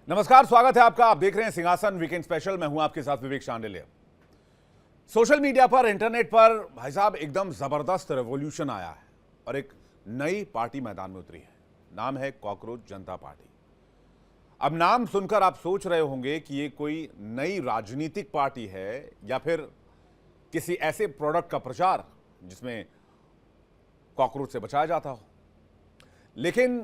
नमस्कार, स्वागत है आपका। आप देख रहे हैं सिंहासन वीकेंड स्पेशल। मैं हूं आपके साथ विवेक शांडिल्य। सोशल मीडिया पर, इंटरनेट पर भाई साहब एकदम जबरदस्त रेवोल्यूशन आया है और एक नई पार्टी मैदान में उतरी है। नाम है कॉकरोच जनता पार्टी। अब नाम सुनकर आप सोच रहे होंगे कि ये कोई नई राजनीतिक पार्टी है या फिर किसी ऐसे प्रोडक्ट का प्रचार जिसमें कॉकरोच से बचाया जाता हो, लेकिन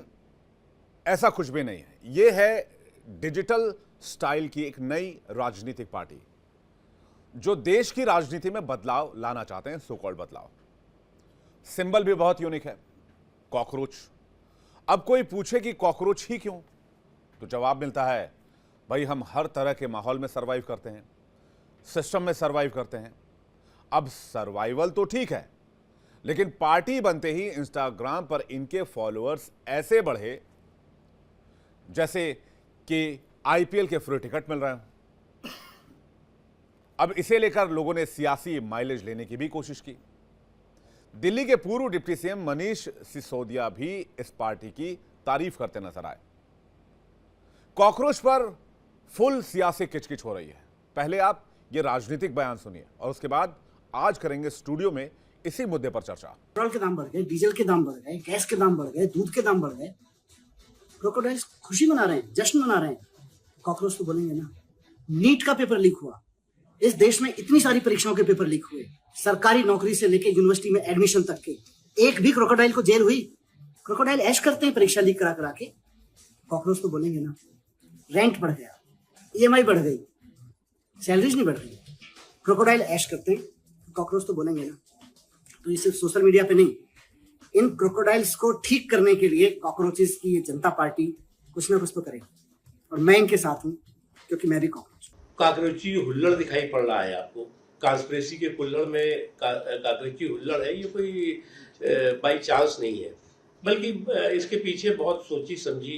ऐसा कुछ भी नहीं है। यह है डिजिटल स्टाइल की एक नई राजनीतिक पार्टी जो देश की राजनीति में बदलाव लाना चाहते हैं, सो कॉल्ड बदलाव। सिंबल भी बहुत यूनिक है, कॉकरोच। अब कोई पूछे कि कॉकरोच ही क्यों, तो जवाब मिलता है भाई हम हर तरह के माहौल में सरवाइव करते हैं, सिस्टम में सरवाइव करते हैं। अब सर्वाइवल तो ठीक है, लेकिन पार्टी बनते ही इंस्टाग्राम पर इनके फॉलोअर्स ऐसे बढ़े जैसे कि आईपीएल के फ्री टिकट मिल रहे हैं। अब इसे लेकर लोगों ने सियासी माइलेज लेने की भी कोशिश की। दिल्ली के पूर्व डिप्टी सीएम मनीष सिसोदिया भी इस पार्टी की तारीफ करते नजर आए। कॉकरोच पर फुल सियासी किचकिच हो रही है। पहले आप ये राजनीतिक बयान सुनिए और उसके बाद आज करेंगे स्टूडियो में इसी मुद्दे पर चर्चा। पेट्रोल के दाम बढ़ गए, डीजल के दाम बढ़ गए, गैस के दाम बढ़ गए, दूध के दाम बढ़ गए। क्रोकोडाइल्स खुशी मना रहे हैं, जश्न मना रहे हैं। कॉकरोच तो बोलेंगे ना। नीट का पेपर लीक हुआ, इस देश में इतनी सारी परीक्षाओं के पेपर लीक हुए, सरकारी नौकरी से लेकर यूनिवर्सिटी में एडमिशन तक के, एक भी क्रोकोडाइल को जेल हुई? क्रोकोडाइल ऐश करते हैं परीक्षा लीक करा करा के। कॉकरोच तो बोलेंगे ना। रेंट बढ़ गया, ईएमआई बढ़ गई, सैलरीज नहीं बढ़ रही, क्रोकोडाइल ऐश करते हैं, कॉकरोच तो बोलेंगे ना। तो ये सिर्फ सोशल मीडिया पे नहीं, इन क्रोकोडाइल्स को ठीक करने के लिए कॉकरोचेस की ये जनता पार्टी कुछ ना कुछ तो करेगी, और मैं इनके साथ हूं क्योंकि मैं भी कॉकरोच। काकरोची हुल्लड़ दिखाई पड़ रहा है आपको। कांस्पिरेसी के कुल्लड़ में काकरोची हुल्लड़ है, ये कोई बाई चांस नहीं है, बल्कि इसके पीछे बहुत सोची समझी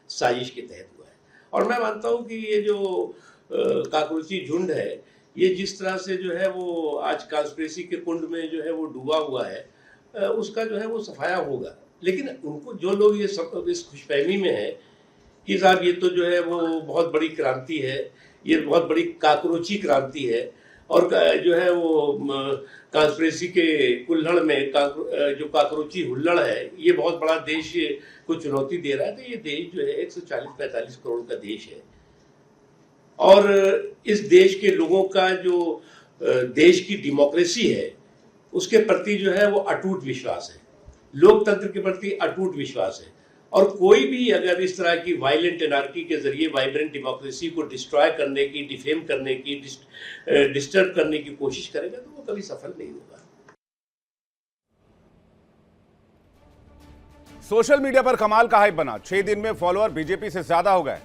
साजिश के तहत हुआ है। और मैं मानता हूँ कि ये जो काकरोची झुंड है, ये जिस तरह से जो है वो आज कांस्पिरेसी के कुंड में जो है वो डूबा हुआ है, उसका जो है वो सफाया होगा। लेकिन उनको जो लोग ये सब इस खुशफहमी में है कि साहब ये तो जो है वो बहुत बड़ी क्रांति है, ये बहुत बड़ी काकरोची क्रांति है, और जो है वो कांस्पिरेसी के कुल्हड़ में जो काकरोची हुल्लड़ है, ये बहुत बड़ा देश को चुनौती दे रहा है। तो ये देश जो है 140-45 करोड़ का देश है, और इस देश के लोगों का जो देश की डेमोक्रेसी है उसके प्रति जो है वो अटूट विश्वास है, लोकतंत्र के प्रति अटूट विश्वास है। और कोई भी अगर इस तरह की वायलेंट एनार्की के जरिए वाइब्रेंट डेमोक्रेसी को डिस्ट्रॉय करने की, डिफेम करने की, डिस्टर्ब करने की कोशिश करेगा तो वो कभी सफल नहीं होगा। सोशल मीडिया पर कमाल का हाइप बना। 6 दिन में फॉलोअर बीजेपी से ज्यादा हो गए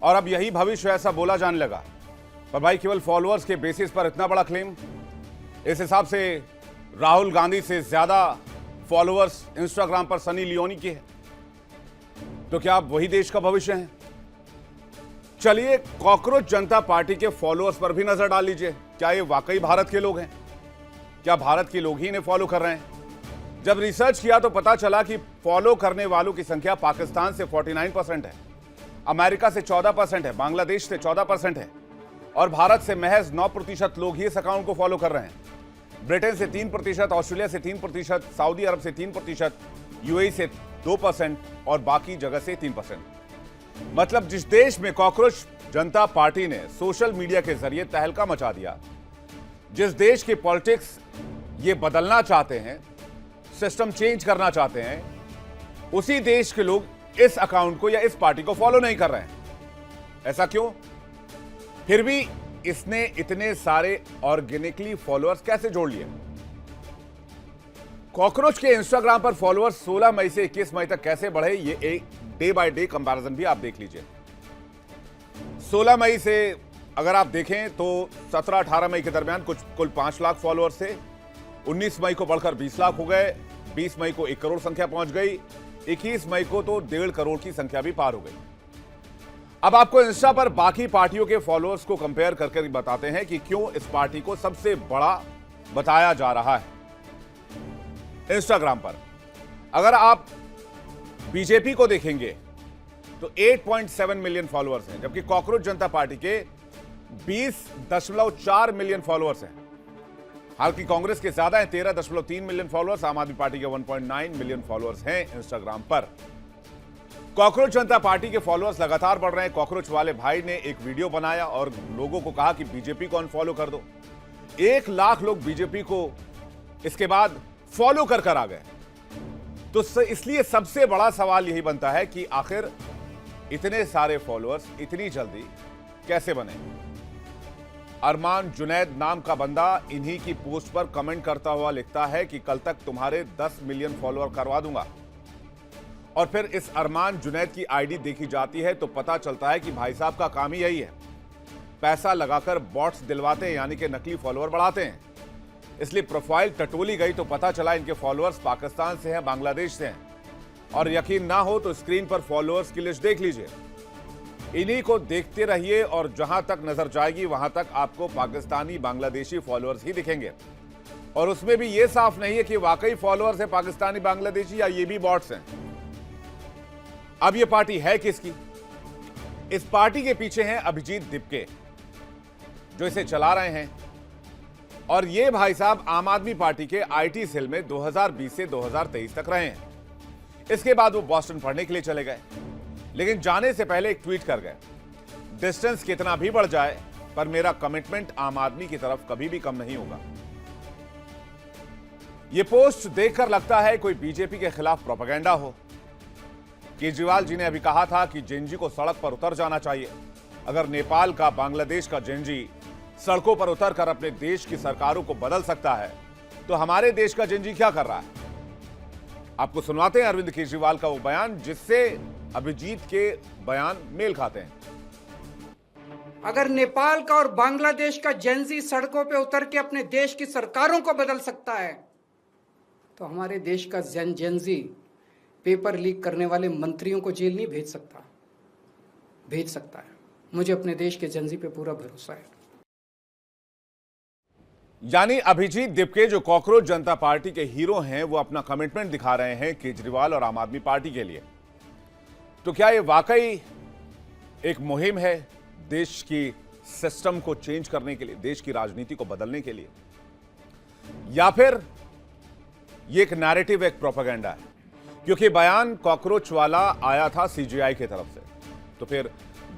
और अब यही भविष्य ऐसा बोला जाने लगा। पर भाई केवल फॉलोअर्स के बेसिस पर इतना बड़ा क्लेम? इस हिसाब से राहुल गांधी से ज्यादा फॉलोअर्स इंस्टाग्राम पर सनी लियोनी के हैं, तो क्या आप वही देश का भविष्य हैं? चलिए कॉकरोच जनता पार्टी के फॉलोअर्स पर भी नजर डाल लीजिए। क्या ये वाकई भारत के लोग हैं? क्या भारत के लोग ही इन्हें फॉलो कर रहे हैं? जब रिसर्च किया तो पता चला कि फॉलो करने वालों की संख्या पाकिस्तान से 49% है, अमेरिका से 14% है, बांग्लादेश से 14% है, और भारत से महज 9% लोग ही इस अकाउंट को फॉलो कर रहे हैं। ब्रिटेन से 3%, ऑस्ट्रेलिया से 3%, सऊदी अरब से 3%, यूएई से 2% और बाकी जगह से 3%। मतलब जिस देश में कॉकरोच जनता पार्टी ने सोशल मीडिया के जरिए तहलका मचा दिया, जिस देश की पॉलिटिक्स ये बदलना चाहते हैं, सिस्टम चेंज करना चाहते हैं, उसी देश के लोग इस अकाउंट को या इस पार्टी को फॉलो नहीं कर रहे हैं। ऐसा क्यों? फिर भी इसने इतने सारे ऑर्गेनिकली फॉलोअर्स कैसे जोड़ लिए? कॉकरोच के इंस्टाग्राम पर फॉलोअर्स 16 मई से 21 मई तक कैसे बढ़े, ये एक डे बाय डे कंपैरिजन भी आप देख लीजिए। 16 मई से अगर आप देखें तो 17-18 मई के दरमियान कुल 5 लाख फॉलोअर्स थे। 19 मई को बढ़कर 20 लाख हो गए, 20 मई को 1 करोड़ संख्या पहुंच गई, 21 मई को तो 1.5 करोड़ की संख्या भी पार हो गई। अब आपको इंस्टा पर बाकी पार्टियों के फॉलोअर्स को कंपेयर करके बताते हैं कि क्यों इस पार्टी को सबसे बड़ा बताया जा रहा है। इंस्टाग्राम पर अगर आप बीजेपी को देखेंगे तो 8.7 मिलियन फॉलोअर्स हैं, जबकि कॉकरोच जनता पार्टी के 20.4 मिलियन फॉलोअर्स हैं। हालांकि कांग्रेस के ज्यादा हैं, 13.3 मिलियन फॉलोअर्स। आम आदमी पार्टी के 1.9 मिलियन फॉलोअर्स हैं इंस्टाग्राम पर। कॉकरोच जनता पार्टी के फॉलोअर्स लगातार बढ़ रहे हैं। कॉकरोच वाले भाई ने एक वीडियो बनाया और लोगों को कहा कि बीजेपी को अनफॉलो कर दो। 1 लाख लोग बीजेपी को इसके बाद फॉलो कर आ गए। तो इसलिए सबसे बड़ा सवाल यही बनता है कि आखिर इतने सारे फॉलोअर्स इतनी जल्दी कैसे बने। अरमान जुनैद नाम का बंदा इन्हीं की पोस्ट पर कमेंट करता हुआ लिखता है कि कल तक तुम्हारे 10 मिलियन फॉलोअर करवा दूंगा। और फिर इस अरमान जुनैद की आईडी देखी जाती है तो पता चलता है कि भाई साहब का काम ही यही है, पैसा लगाकर बॉट्स दिलवाते हैं, यानी कि नकली फॉलोअर बढ़ाते हैं। इसलिए प्रोफाइल टटोली गई तो पता चला इनके फॉलोअर्स पाकिस्तान से हैं, बांग्लादेश से हैं। और यकीन ना हो तो स्क्रीन पर फॉलोअर्स की लिस्ट देख लीजिए। इन्हीं को देखते रहिए और जहां तक नजर जाएगी वहां तक आपको पाकिस्तानी बांग्लादेशी फॉलोअर्स ही दिखेंगे। और उसमें भी यह साफ नहीं है कि वाकई फॉलोअर्स है पाकिस्तानी बांग्लादेशी या ये भी बॉट्स हैं। अब यह पार्टी है किसकी? इस पार्टी के पीछे हैं अभिजीत दिपके, जो इसे चला रहे हैं। और ये भाई साहब आम आदमी पार्टी के आईटी सेल में 2020 से 2023 तक रहे हैं। इसके बाद वो बॉस्टन पढ़ने के लिए चले गए, लेकिन जाने से पहले एक ट्वीट कर गए, डिस्टेंस कितना भी बढ़ जाए पर मेरा कमिटमेंट आम आदमी की तरफ कभी भी कम नहीं होगा। यह पोस्ट देखकर लगता है कोई बीजेपी के खिलाफ प्रोपेगेंडा हो। केजरीवाल जी ने अभी कहा था कि जेनजी को सड़क पर उतर जाना चाहिए। अगर नेपाल का, बांग्लादेश का जेनजी सड़कों पर उतरकर अपने देश की सरकारों को बदल सकता है तो हमारे देश का जेनजी क्या कर रहा है? आपको सुनवाते हैं अरविंद केजरीवाल का वो बयान जिससे अभिजीत के बयान मेल खाते हैं। अगर नेपाल का और बांग्लादेश का जेनजी सड़कों पे उतर के अपने देश की सरकारों को बदल सकता है तो हमारे देश का जेनजी पेपर लीक करने वाले मंत्रियों को जेल नहीं भेज सकता है। मुझे अपने देश के जेनजी पे पूरा भरोसा है। यानी अभिजीत दिपके जो कॉकरोच जनता पार्टी के हीरो हैं, वो अपना कमिटमेंट दिखा रहे हैं केजरीवाल और आम आदमी पार्टी के लिए। तो क्या ये वाकई एक मुहिम है देश की सिस्टम को चेंज करने के लिए, देश की राजनीति को बदलने के लिए, या फिर ये एक नैरेटिव, एक प्रोपेगेंडा है? क्योंकि बयान कॉकरोच वाला आया था सीजेआई की तरफ से, तो फिर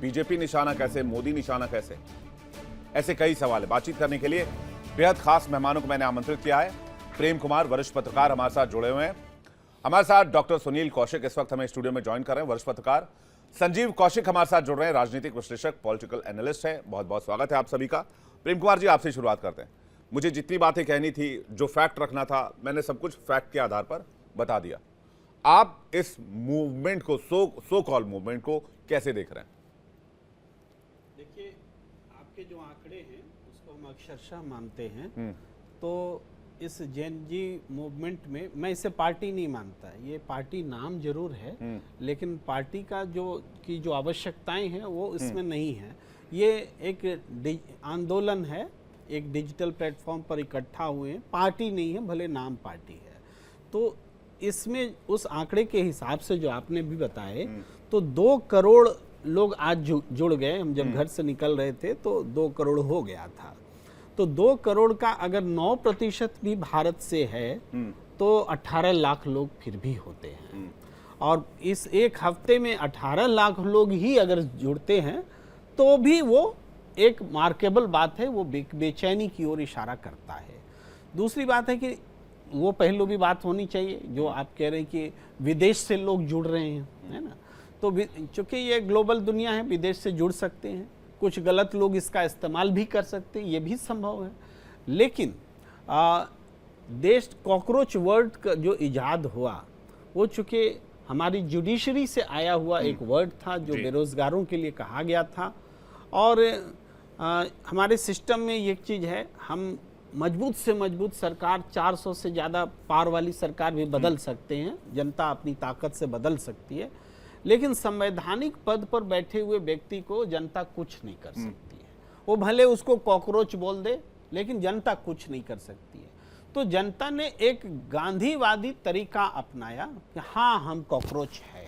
बीजेपी निशाना कैसे, मोदी निशाना कैसे? ऐसे कई सवाल है। बातचीत करने के लिए बेहद खास मेहमानों को मैंने आमंत्रित किया है। प्रेम कुमार वरिष्ठ पत्रकार हमारे साथ जुड़े हुए हैं। हमारे साथ डॉक्टर सुनील कौशिक इस वक्त हमें स्टूडियो में ज्वाइन कर रहे हैं, वरिष्ठ पत्रकार। संजीव कौशिक हमारे साथ जुड़ रहे हैं, राजनीतिक विश्लेषक, पॉलिटिकल एनालिस्ट हैं। बहुत बहुत स्वागत है आप सभी का। प्रेम कुमार जी, आपसे शुरुआत करते हैं। मुझे जितनी बातें कहनी थी, जो फैक्ट रखना था, मैंने सब कुछ फैक्ट के आधार पर बता दिया। आप इस मूवमेंट को, सो कॉल मूवमेंट को कैसे देख रहे हैं? देखिए, आपके जो आंकड़े हैं उसको हम अक्षरशः मानते हैं। तो इस जेनजी मूवमेंट में मैं इसे पार्टी नहीं मानता। ये पार्टी नाम जरूर है, लेकिन पार्टी का जो आवश्यकताएं हैं वो इसमें नहीं है। ये एक आंदोलन है, एक डिजिटल प्लेटफॉर्म पर इकट्ठा हुए हैं, पार्टी नहीं है, भले नाम पार्टी है। तो इसमें उस आंकड़े के हिसाब से जो आपने भी बताए, तो 2 करोड़ लोग आज जुड़ गए। हम जब घर से निकल रहे थे तो 2 करोड़ हो गया था। तो 2 करोड़ का अगर 9% भी भारत से है तो 18 लाख लोग फिर भी होते हैं। और इस एक हफ्ते में 18 लाख लोग ही अगर जुड़ते हैं तो भी वो एक मार्केबल बात है, वो बेचैनी की ओर इशारा करता है। दूसरी बात है कि वो पहलू भी बात होनी चाहिए जो आप कह रहे हैं कि विदेश से लोग जुड़ रहे हैं, है ना। तो चूंकि ये ग्लोबल दुनिया है, विदेश से जुड़ सकते हैं, कुछ गलत लोग इसका इस्तेमाल भी कर सकते हैं, ये भी संभव है। लेकिन देश कॉकरोच वर्ड का जो इजाद हुआ वो चूंकि हमारी जुडिशरी से आया हुआ एक वर्ड था जो बेरोजगारों के लिए कहा गया था। और हमारे सिस्टम में एक चीज़ है, हम मजबूत से मजबूत सरकार, 400 से ज़्यादा पार वाली सरकार भी बदल सकते हैं, जनता अपनी ताकत से बदल सकती है, लेकिन संवैधानिक पद पर बैठे हुए व्यक्ति को जनता कुछ नहीं कर सकती है। वो भले उसको कॉकरोच बोल दे, लेकिन जनता कुछ नहीं कर सकती है। तो जनता ने एक गांधीवादी तरीका अपनाया कि हाँ, हम कॉकरोच है,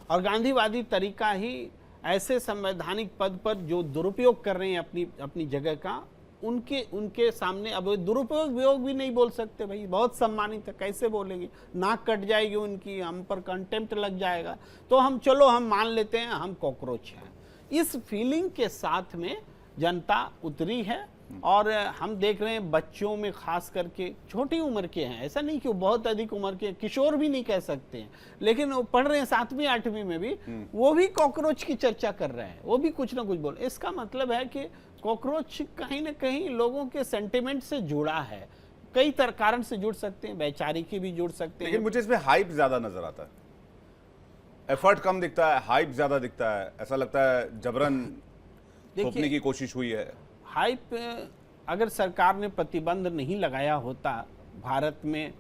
और गांधीवादी तरीका ही ऐसे संवैधानिक पद पर जो दुरुपयोग कर रहे हैं अपनी अपनी जगह का, उनके सामने अब दुरुपयोग वियोग भी नहीं बोल सकते भाई, बहुत सम्मानित है, कैसे बोलेंगे, नाक कट जाएगी उनकी, हम पर कंटेम्प्ट लग जाएगा। तो हम मान लेते हैं हम कॉकरोच हैं। इस फीलिंग के साथ में जनता उतरी है और हम देख रहे हैं बच्चों में खास करके, छोटी उम्र के हैं, ऐसा नहीं कि वो बहुत अधिक उम्र के, किशोर भी नहीं कह सकते हैं, लेकिन वो पढ़ रहे हैं 7वीं 8वीं में भी, वो भी कॉकरोच की चर्चा कर रहे हैं, वो भी कुछ ना कुछ बोल। इसका मतलब है कि कॉकरोच कहीं ना कहीं लोगों के सेंटिमेंट से जुड़ा है, कई कारण से जुड़ सकते हैं, वैचारिकी भी जुड़ सकते हैं। लेकिन मुझे इसमें हाइप ज्यादा नजर आता है, एफर्ट कम दिखता है, हाइप ज्यादा दिखता है, ऐसा लगता है जबरन थोपने की कोशिश हुई है। हाइप अगर सरकार ने प्रतिबंध नहीं लगाया होता भारत में,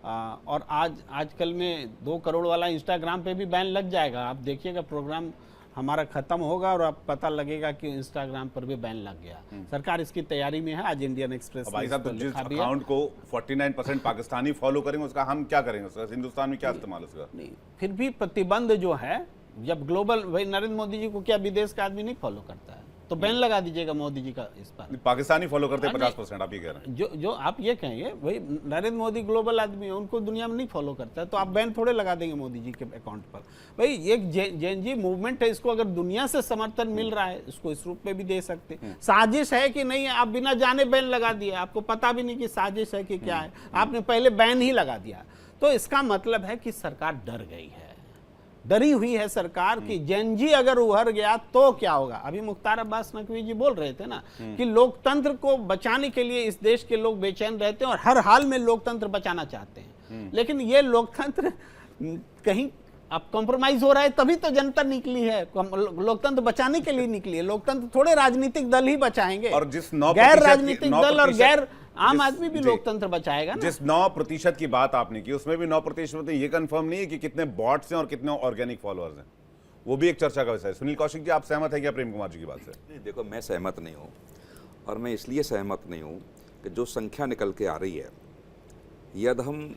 और आजकल में 2 करोड़ वाला इंस्टाग्राम पे भी बैन लग जाएगा। आप देखिएगा प्रोग्राम हमारा खत्म होगा और अब पता लगेगा कि इंस्टाग्राम पर भी बैन लग गया। सरकार इसकी तैयारी में है। आज इंडियन एक्सप्रेस भाई साहब, तो जिस अकाउंट को 49% पाकिस्तानी फॉलो करेंगे उसका हम क्या करेंगे, उसका हिंदुस्तान में क्या इस्तेमाल उसका? नहीं, फिर भी प्रतिबंध जो है, जब ग्लोबल, भाई नरेंद्र मोदी जी को क्या विदेश का आदमी नहीं फॉलो करता है, तो बैन लगा दीजिएगा मोदी जी का इस पर। पाकिस्तानी फॉलो करते हैं 50%, आप ये कह रहे हैं? जो आप ये कहेंगे भाई नरेंद्र मोदी ग्लोबल आदमी है, उनको दुनिया में नहीं फॉलो करता है, तो आप बैन थोड़े लगा देंगे मोदी जी के अकाउंट पर। भाई एक जेएनजी मूवमेंट है, इसको अगर दुनिया से समर्थन मिल रहा है, इसको इस रूप में भी दे सकते हैं। साजिश है कि नहीं, आप बिना जाने बैन लगा दिए, आपको पता भी नहीं कि साजिश है कि क्या है, आपने पहले बैन ही लगा दिया, तो इसका मतलब है कि सरकार डर गई है, डरी हुई है सरकार कि जेएनजी अगर उभर गया तो क्या होगा। अभी मुख्तार अब्बास नकवी जी बोल रहे थे ना कि लोकतंत्र को बचाने के लिए इस देश के लोग बेचैन रहते हैं और हर हाल में लोकतंत्र बचाना चाहते हैं, लेकिन ये लोकतंत्र कहीं अब कॉम्प्रोमाइज हो रहा है, तभी तो जनता निकली है, लोकतंत्र बचाने के लिए निकली है। लोकतंत्र थोड़े राजनीतिक दल ही बचाएंगे, और जिस 9% गैर राजनीतिक दल और गैर आम आदमी भी लोकतंत्र बचाएगा ना। जिस 9% की बात आपने की, उसमें भी 9% में ये कंफर्म नहीं है कि कितने बॉट्स हैं और कितने ऑर्गेनिक फॉलोअर्स हैं, वो भी एक चर्चा का विषय है। सुनील कौशिक जी, आप सहमत हैं क्या प्रेम कुमार जी की बात से? नहीं, देखो, मैं सहमत नहीं हूँ, और मैं इसलिए सहमत नहीं हूँ कि जो संख्या निकल के आ रही है, यदि हम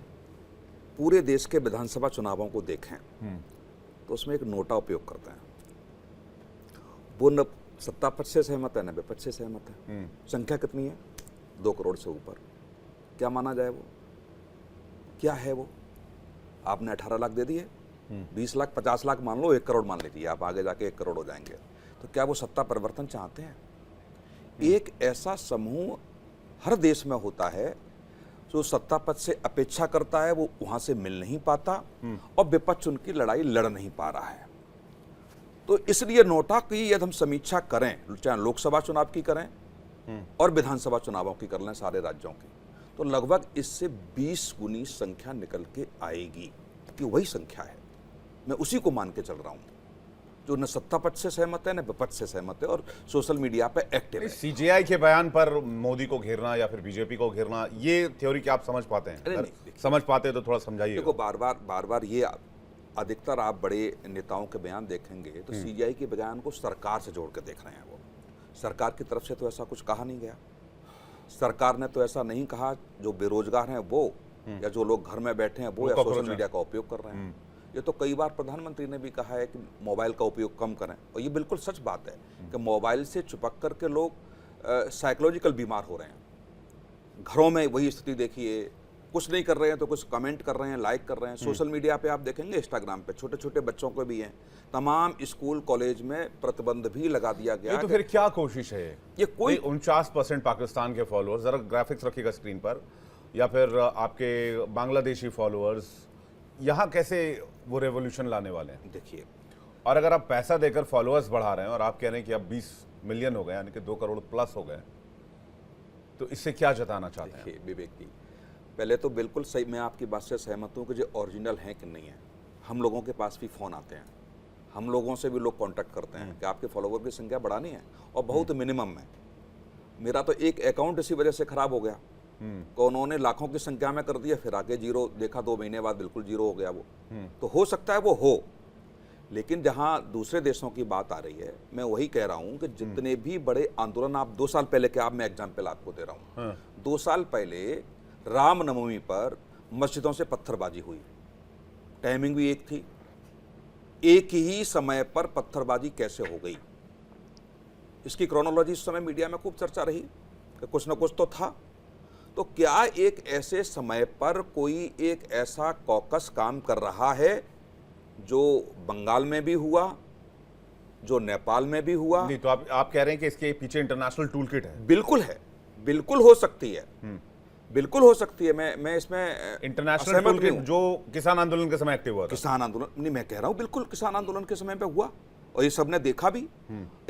पूरे देश के विधानसभा चुनावों को देखें तो उसमें एक नोटा उपयोग करते हैं, वो 70 पक्ष से सहमत है, 90 पक्ष से सहमत है। संख्या कितनी है? 2 करोड़ से ऊपर। क्या माना जाए, वो क्या है? वो आपने 18 लाख दे दिए, 20 लाख 50 लाख मान लो, 1 करोड़ मान लीजिए, आप आगे जाके 1 करोड़ हो जाएंगे, तो क्या वो सत्ता परिवर्तन चाहते हैं? एक ऐसा समूह हर देश में होता है जो सत्ता पद से अपेक्षा करता है, वो वहां से मिल नहीं पाता और विपक्ष उनकी लड़ाई लड़ नहीं पा रहा है। तो इसलिए नोटा की यदि हम समीक्षा करें, चाहे लोकसभा चुनाव की करें और विधानसभा चुनावों की कर लें सारे राज्यों की, तो लगभग इससे 20 गुनी संख्या निकल के आएगी, कि वही संख्या है। मैं उसी को मान के चल रहा हूं, जो न सत्ता पक्ष से सहमत है न विपक्ष से सहमत है और सोशल मीडिया पे एक्टिव है। सीजेआई के बयान पर मोदी को घेरना या फिर बीजेपी को घेरना, ये थ्योरी क्या आप समझ पाते हैं? नहीं, समझ पाते हैं तो थोड़ा समझाइए। देखो, बार बार ये अधिकतर आप बड़े नेताओं के बयान देखेंगे तो सीजेआई के बयान को सरकार से जोड़ के देख रहे हैं। वो सरकार की तरफ से तो ऐसा कुछ कहा नहीं गया, सरकार ने तो ऐसा नहीं कहा जो बेरोजगार हैं वो, या जो लोग घर में बैठे हैं वो, या सोशल मीडिया का उपयोग कर रहे हैं। ये तो कई बार प्रधानमंत्री ने भी कहा है कि मोबाइल का उपयोग कम करें, और ये बिल्कुल सच बात है कि मोबाइल से चिपक कर के लोग साइकोलॉजिकल बीमार हो रहे हैं। घरों में वही स्थिति देखिए, कुछ नहीं कर रहे हैं तो कुछ कमेंट कर रहे हैं, लाइक कर रहे हैं। सोशल मीडिया पे आप देखेंगे, इंस्टाग्राम पे छोटे छोटे बच्चों को भी हैं। तमाम स्कूल कॉलेज में प्रतिबंध भी लगा दिया गया। तो फिर क्या कोशिश है ये? कोई 49% पाकिस्तान के फॉलोअर्स, जरा ग्राफिक्स रखिएगा स्क्रीन पर, या फिर आपके बांग्लादेशी फॉलोअर्स, यहाँ कैसे वो रेवोल्यूशन लाने वाले हैं? देखिए, और अगर आप पैसा देकर फॉलोअर्स बढ़ा रहे हैं और आप कह रहे हैं कि अब 20 मिलियन हो गए, यानी कि 2 करोड़ प्लस हो गए, तो इससे क्या जताना चाहते हैं? देखिए विवेक जी, पहले तो बिल्कुल सही, मैं आपकी बात से सहमत हूँ कि जो ओरिजिनल है कि नहीं है। हम लोगों के पास भी फ़ोन आते हैं, हम लोगों से भी लोग कांटेक्ट करते हैं कि आपके फॉलोवर की संख्या बढ़ानी है, और बहुत मिनिमम में। मेरा तो एक अकाउंट इसी वजह से ख़राब हो गया, तो उन्होंने लाखों की संख्या में कर दिया, फिर आगे जीरो देखा, 2 महीने बाद बिल्कुल जीरो हो गया वो। तो हो सकता है वो हो, लेकिन जहां दूसरे देशों की बात आ रही है, मैं वही कह रहा हूं कि जितने भी बड़े आंदोलन, आप 2 साल पहले के, आप मैं एग्जाम्पल आपको दे रहा हूं, 2 साल पहले रामनवमी पर मस्जिदों से पत्थरबाजी हुई, टाइमिंग भी एक थी, एक ही समय पर पत्थरबाजी कैसे हो गई, इसकी क्रोनोलॉजी इस समय मीडिया में खूब चर्चा रही कि कुछ ना कुछ तो था। तो क्या एक ऐसे समय पर कोई एक ऐसा कॉकस काम कर रहा है जो बंगाल में भी हुआ, जो नेपाल में भी हुआ? नहीं, तो आप कह रहे हैं कि इसके पीछे इंटरनेशनल टूल किट है? बिल्कुल है, बिल्कुल हो सकती है, बिल्कुल हो सकती है। मैं इसमें इंटरनेशनल असहमत टूल नहीं किट हूं। जो किसान आंदोलन के समय एक्टिव हुआ था। किसान आंदोलन नहीं, मैं कह रहा हूं बिल्कुल किसान आंदोलन के समय पे हुआ और ये सबने देखा भी।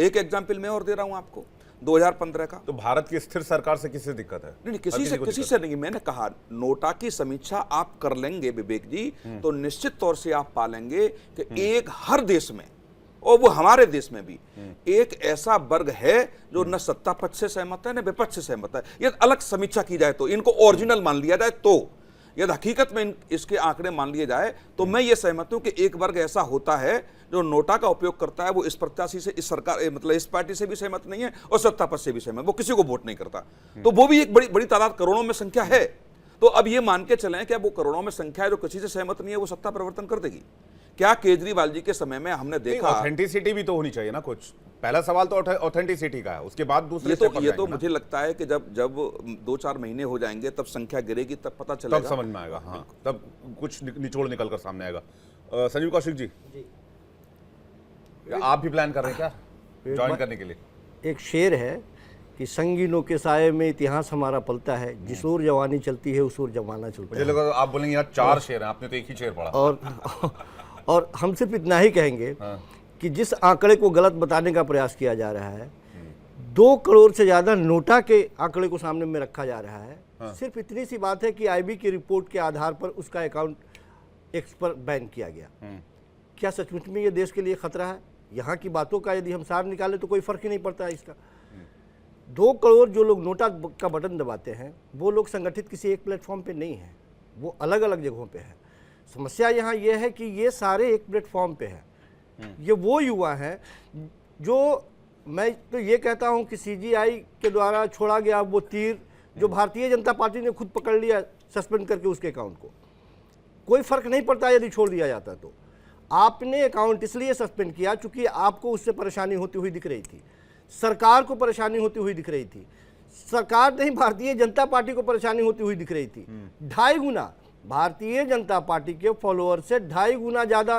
एक एग्जाम्पल मैं और दे रहा हूं आपको, 2015 का। तो भारत की स्थिर सरकार से किससे दिक्कत है? नहीं, किसी से नहीं। मैंने कहा नोटा की समीक्षा आप कर लेंगे विवेक जी, तो निश्चित तौर से आप पालेंगे कि एक हर देश में, और वो हमारे देश में भी, एक ऐसा वर्ग है जो न सत्ता पक्ष से सहमत है न विपक्ष से सहमत है। यदि अलग समीक्षा की जाए तो, इनको ओरिजिनल मान लिया जाए तो, यदि हकीकत में इसके आंकड़े मान लिए जाए तो मैं ये सहमत हूं कि एक वर्ग ऐसा होता है जो नोटा का उपयोग करता है, वो इस प्रत्याशी से, इस सरकार मतलब इस पार्टी से भी सहमत नहीं है और सत्ता पक्ष से भी सहमत, वो किसी को वोट नहीं करता। तो वो भी एक बड़ी बड़ी तादाद, करोड़ों में संख्या है। तो अब ये मान के चलें कि वो करोड़ों में संख्या है जो किसी से सहमत नहीं है, वो सत्ता परिवर्तन कर देगी क्या? केजरीवाल जी के समय में हमने देखा, ऑथेंटिसिटी भी तो होनी चाहिए ना कुछ। पहला सवाल तो ऑथेंटिसिटी का है, उसके बाद दूसरे ये तो मुझे लगता है कि जब 2-4 महीने हो जाएंगे तब संख्या गिरेगी, तब पता चलेगा, तब समझ में आएगा। हाँ, तब कुछ निचोड़ निकल कर सामने आएगा। संजीव कौशिक जी, आप भी प्लान कर रहे हैं क्या ज्वाइन करने के लिए? एक शेर है कि संगीनों के साये में इतिहास हमारा पलता है, जिस ओर जवानी चलती है उस ओर जमाना चलता मुझे है। लगा आप बोलेंगे यार 4 शेर हैं, आपने तो एक ही शेर पढ़ा। और हम सिर्फ इतना ही कहेंगे कि जिस आंकड़े को गलत बताने का प्रयास किया जा रहा है, 2 करोड़ से ज्यादा नोटा के आंकड़े को सामने में रखा जा रहा है। सिर्फ इतनी सी बात है कि आईबी की रिपोर्ट के आधार पर उसका अकाउंट एक्स पर बैन किया गया। क्या सचमुच में ये देश के लिए खतरा है? यहाँ की बातों का यदि हम सार निकालें तो कोई फर्क ही नहीं पड़ता है इसका। 2 करोड़ जो लोग नोटा का बटन दबाते हैं, वो लोग संगठित किसी एक प्लेटफॉर्म पे नहीं हैं, वो अलग अलग जगहों पे है। समस्या यहाँ ये है कि ये सारे एक प्लेटफॉर्म पे हैं। ये वो युवा हैं जो, मैं तो ये कहता हूँ कि सीजीआई के द्वारा छोड़ा गया वो तीर जो भारतीय जनता पार्टी ने खुद पकड़ लिया सस्पेंड करके उसके अकाउंट को, कोई फर्क नहीं पड़ता यदि छोड़ दिया जाता तो। आपने अकाउंट इसलिए सस्पेंड किया चूंकि आपको उससे परेशानी होती हुई दिख रही थी, सरकार को परेशानी होती हुई दिख रही थी, सरकार नहीं भारतीय जनता पार्टी को परेशानी होती हुई दिख रही थी। 2.5 गुना भारतीय जनता पार्टी के फॉलोअर से 2.5 गुना ज्यादा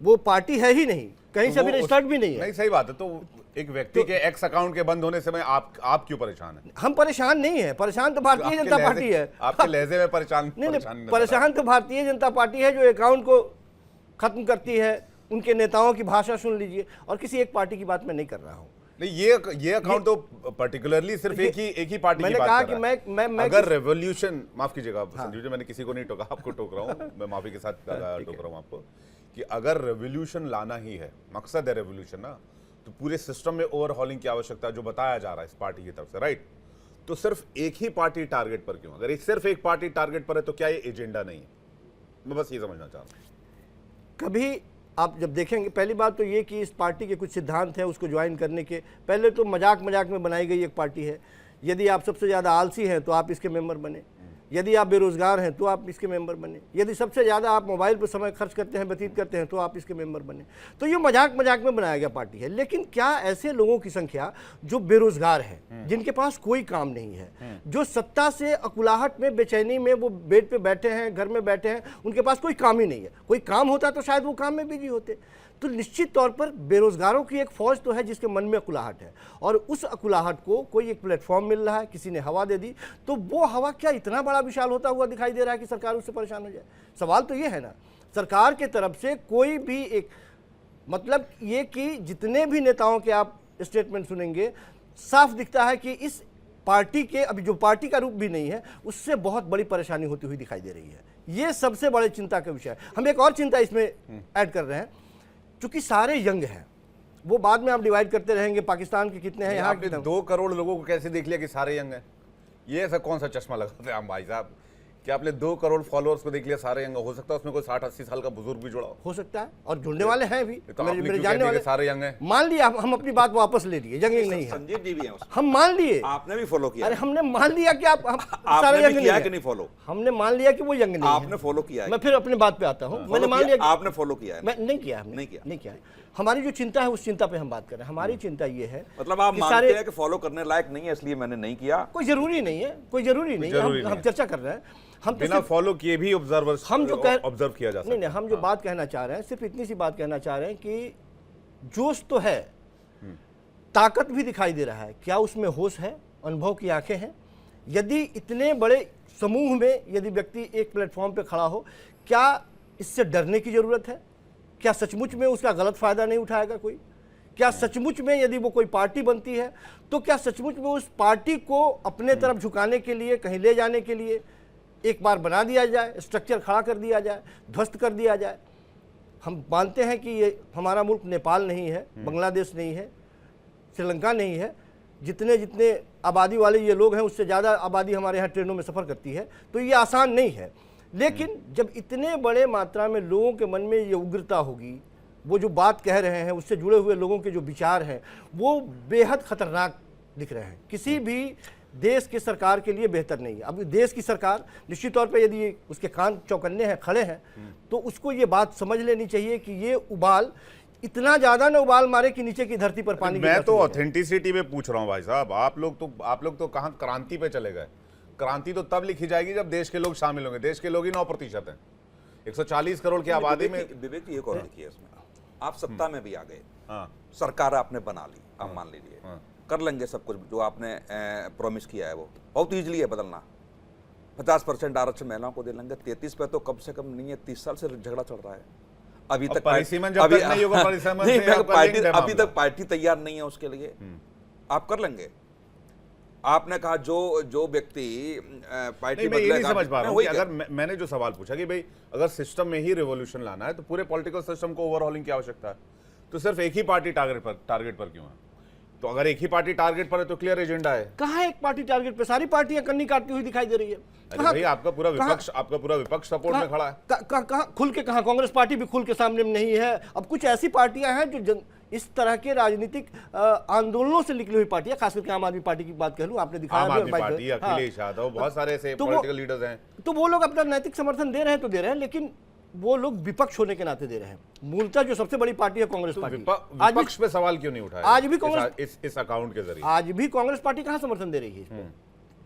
वो पार्टी है ही नहीं, कहीं से भी रजिस्टर्ड भी नहीं है। नहीं, सही बात है। तो एक व्यक्ति के एक्स अकाउंट के बंद होने से मैं आप क्यों परेशान हैं? हम परेशान नहीं है, परेशान तो भारतीय जनता पार्टी है। आपके लहजे में परेशान नहीं, परेशान तो भारतीय जनता पार्टी है जो अकाउंट को खत्म करती है। उनके नेताओं की भाषा सुन लीजिए, और किसी एक पार्टी की बात मैं नहीं कर रहा हूं। नहीं, ये अकाउंट तो पर्टिकुलरली सिर्फ एक ही पार्टी की बात कर रहा है। मैंने कहा कि मैं अगर रेवोल्यूशन, माफ कीजिएगा संजीव जी, मैंने किसी को नहीं टोका, आपको टोक रहा हूं, मैं माफी के साथ टोक रहा हूं आपको, कि अगर रेवोल्यूशन लाना ही है, मकसद है रेवोल्यूशन ना, तो पूरे सिस्टम में ओवरहॉलिंग की आवश्यकता जो बताया जा रहा है इस पार्टी की तरफ से, राइट? तो सिर्फ एक ही पार्टी टारगेट पर क्यों? अगर सिर्फ एक पार्टी टारगेट पर है तो क्या ये एजेंडा नहीं है? मैं बस ये समझना चाह रहा हूं। कभी आप जब देखेंगे, पहली बात तो ये कि इस पार्टी के कुछ सिद्धांत हैं, उसको ज्वाइन करने के पहले तो मजाक में बनाई गई एक पार्टी है। यदि आप सबसे ज़्यादा आलसी हैं तो आप इसके मेंबर बने, यदि आप बेरोजगार हैं तो आप इसके मेंबर बने, यदि सबसे ज़्यादा आप मोबाइल पर समय खर्च करते हैं, व्यतीत करते हैं, तो आप इसके मेंबर बने। तो ये मजाक में बनाया गया पार्टी है। लेकिन क्या ऐसे लोगों की संख्या जो बेरोजगार हैं, जिनके पास कोई काम नहीं है, जो सत्ता से अकुलाहट में, बेचैनी में वो बेड पे बैठे हैं, घर में बैठे हैं, उनके पास कोई काम ही नहीं है। कोई काम होता तो शायद वो काम में बिजी होते। तो निश्चित तौर पर बेरोजगारों की एक फौज तो है जिसके मन में अकुलाहट है, और उस अकुलाहट को कोई एक प्लेटफॉर्म मिल रहा है, किसी ने हवा दे दी, तो वो हवा क्या इतना बड़ा विशाल होता हुआ दिखाई दे रहा है कि सरकार उससे परेशान हो जाए? सवाल तो ये है ना, सरकार के तरफ से कोई भी एक, मतलब ये कि जितने भी नेताओं के आप स्टेटमेंट सुनेंगे, साफ दिखता है कि इस पार्टी के, अभी जो पार्टी का रूप भी नहीं है, उससे बहुत बड़ी परेशानी होती हुई दिखाई दे रही है। ये सबसे बड़े चिंता का विषय है। हम एक और चिंता इसमें ऐड कर रहे हैं, चूंकि सारे यंग हैं, वो बाद में आप डिवाइड करते रहेंगे पाकिस्तान के कितने हैं, यहाँ के 2 करोड़ लोगों को कैसे देख लिया कि सारे यंग हैं? ये ऐसा कौन सा चश्मा लगाते हैं हम भाई साहब कि आपने 2 करोड़ फॉलोअर्स को देख लिया सारे यंग, हो सकता है उसमें कोई 60-80 साल का बुजुर्ग भी जुड़ा हो सकता है, और जुड़ने वाले हैं भी, तो आपने मेरे क्यों जानने कह दिया वाले कि सारे यंग हैं? मान लिया, हम अपनी बात वापस ले लिए, यंग नहीं है, संजीव जी भी हैं उसमें, हम मान लिए। आपने भी फॉलो किया अरे है। हमने मान लिया कि आप सारे आपने यंग भी किया है नहीं कि है, नहीं फॉलो? हमने मान लिया कि वो यंग नहीं आपने है। फॉलो किया है? मैं फिर अपनी बात पे आता हूँ, मैंने फॉलो मान किया? लिया कि आपने फॉलो किया है? मैं नहीं किया, हमने नहीं किया। नहीं किया है। हमारी जो चिंता है उस चिंता पे हम बात कर रहे हैं। हमारी चिंता ये है, मतलब आप कि मानते सारे- हैं कि फॉलो करने लायक नहीं है इसलिए मैंने नहीं किया? कोई जरूरी नहीं है, कोई जरूरी नहीं है, जरूरी नहीं हम है। चर्चा कर रहे हैं। हम तो बिना सिर्फ- फॉलो किए भी ऑब्जर्वर्स हम जो कह ऑब्जर्व किया जा सकता नहीं, हम जो बात कहना चाह रहे हैं, सिर्फ इतनी सी बात कहना चाह रहे हैं कि जोश तो है, ताकत भी दिखाई दे रहा है, क्या उसमें होश है, अनुभव की आंखें हैं? यदि इतने बड़े समूह में यदि व्यक्ति एक प्लेटफॉर्म पे खड़ा हो, क्या इससे डरने की जरूरत है? क्या सचमुच में उसका गलत फायदा नहीं उठाएगा कोई? क्या सचमुच में यदि वो कोई पार्टी बनती है तो क्या सचमुच में उस पार्टी को अपने तरफ झुकाने के लिए, कहीं ले जाने के लिए एक बार बना दिया जाए, स्ट्रक्चर खड़ा कर दिया जाए, ध्वस्त कर दिया जाए? हम मानते हैं कि ये हमारा मुल्क नेपाल नहीं है, बांग्लादेश नहीं है, श्रीलंका नहीं है। जितने जितने आबादी वाले ये लोग हैं उससे ज़्यादा आबादी हमारे यहाँ ट्रेनों में सफ़र करती है, तो ये आसान नहीं है। लेकिन जब इतने बड़े मात्रा में लोगों के मन में ये उग्रता होगी, वो जो बात कह रहे हैं, उससे जुड़े हुए लोगों के जो विचार हैं वो बेहद खतरनाक दिख रहे हैं, किसी भी देश की सरकार के लिए बेहतर नहीं है। अब देश की सरकार निश्चित तौर पे यदि उसके कान चौकन्ने हैं, खड़े हैं, तो उसको ये बात समझ लेनी चाहिए कि ये उबाल इतना ज्यादा ना उबाल मारे कि नीचे की धरती पर पानी मैं तो ऑथेंटिसिटी में पूछ रहा हूं भाई साहब। आप लोग तो कहां क्रांति पे चले गए। क्रांति तो तब लिखी जाएगी जब देश के लोग शामिल होंगे। देश के लोग ही 9% हैं, 140 करोड़ की आबादी में। विवेक जी एक और देखिए इसमें, आप सत्ता में भी आ गए, हाँ, सरकार आपने बना ली, आप मान लीजिए कर लेंगे सब कुछ जो आपने प्रॉमिस किया है, वो बहुत ईजिली है बदलना। 50% आरक्षण महिलाओं को दे लेंगे, 33 पे तो कम से कम नहीं है, 30 साल से झगड़ा चल रहा है। अभी तक परिसीमन जब तक नहीं होगा, परिसीमन से आप कर पार्टी लेंगे अभी मामला। तक पार्टी तैयार नहीं है उसके लिए, आप कर लेंगे। आपने कहा जो व्यक्ति पार्टी नहीं, मैं ये नहीं बदलेगा, समझ पा रहा मैं हूं वही कि कह- अगर मैंने जो सवाल पूछा कि भाई अगर सिस्टम में ही रिवॉल्यूशन लाना है तो पूरे पॉलिटिकल सिस्टम को ओवरऑलिंग की आवश्यकता है, तो सिर्फ एक ही पार्टी टारगेट पर क्यों है? तो अगर एक ही पार्टी टारगेट पर है तो क्लियर एजेंडा है। कहाँ एक पार्टी टारगेट पे? सारी पार्टियां कन्नी काटती हुई दिखाई दे रही है। अरे भाई आपका पूरा विपक्ष सपोर्ट में खड़ा है। कहाँ खुल के, कहाँ कांग्रेस पार्टी भी खुल के सामने में नहीं है। अब कुछ ऐसी पार्टियां हैं जो इस तरह के राजनीतिक आंदोलनों से निकली हुई पार्टियां, खास करके आम आदमी पार्टी की बात कह लूं, आपने दिखाया आम भी आदमी और पार्टी, हाँ। अखिलेश यादव, बहुत सारे ऐसे तो वो- पॉलिटिकल लीडर्स हैं। तो वो लोग अपना नैतिक समर्थन दे रहे हैं तो दे रहे हैं, लेकिन वो लोग विपक्ष होने के नाते दे रहे हैं। मूलतः जो सबसे बड़ी पार्टी है कांग्रेस तो पार्टी, आज भी- विपक्ष पे सवाल क्यों नहीं उठाया आज भी कांग्रेस- इस अकाउंट के जरिए? आज भी कांग्रेस पार्टी कहाँ समर्थन दे रही है इसको?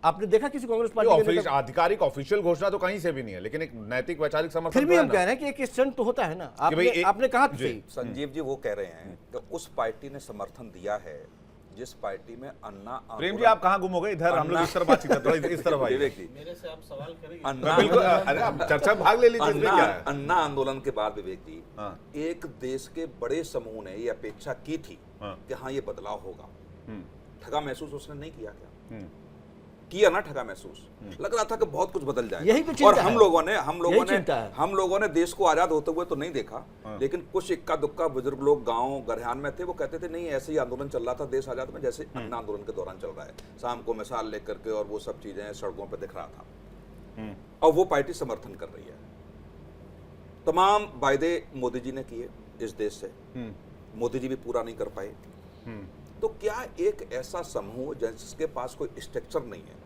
आपने देखा किसी कांग्रेस पार्टी के नेता- आधिकारिक ऑफिशियल घोषणा तो कहीं से भी नहीं है, लेकिन एक नैतिक वैचारिक समर्थन फिर भी तो हम है कह ना। रहे हैं कि एक स्टंट तो होता है ना। कि भाई आपने कहा तो जी। सही। संजीव जी वो कह रहे हैं कि उस पार्टी ने समर्थन दिया है जिस पार्टी में अन्ना प्रेम जी आप कहाँ गुम हो गए? इधर हम लोग इस तरफ बातचीत करते हैं, इस तरफ आइए। विवेक जी मेरे से आप सवाल करेंगे। अन्ना बिल्कुल, अरे आप चर्चा भाग ले लीजिए, इसमें क्या है? अन्ना आंदोलन के बाद विवेक जी हाँ। एक देश के बड़े समूह ने ये अपेक्षा की थी हाँ। कि हाँ ये बदलाव होगा। ठगा महसूस उसने नहीं किया क्या? हम्म। किया ना ठगा महसूस? लग रहा था कि बहुत कुछ बदल जाएगा। यही तो चिंता और है। हम चिंता है। लोगों ने देश को आजाद होते हुए तो नहीं देखा, लेकिन कुछ इक्का दुक्का बुजुर्ग लोग गांव गरहान में थे, वो कहते थे नहीं ऐसे ही आंदोलन चल रहा था देश आजाद में जैसे अन्ना आंदोलन के दौरान चल रहा है, शाम को मिसाल लेकर के और वो सब चीजें सड़कों पर दिख रहा था। और वो पार्टी समर्थन कर रही है। तमाम वायदे मोदी जी ने किए इस देश से, मोदी जी भी पूरा नहीं कर पाए। तो क्या एक ऐसा समूह जिसके पास कोई स्ट्रक्चर नहीं है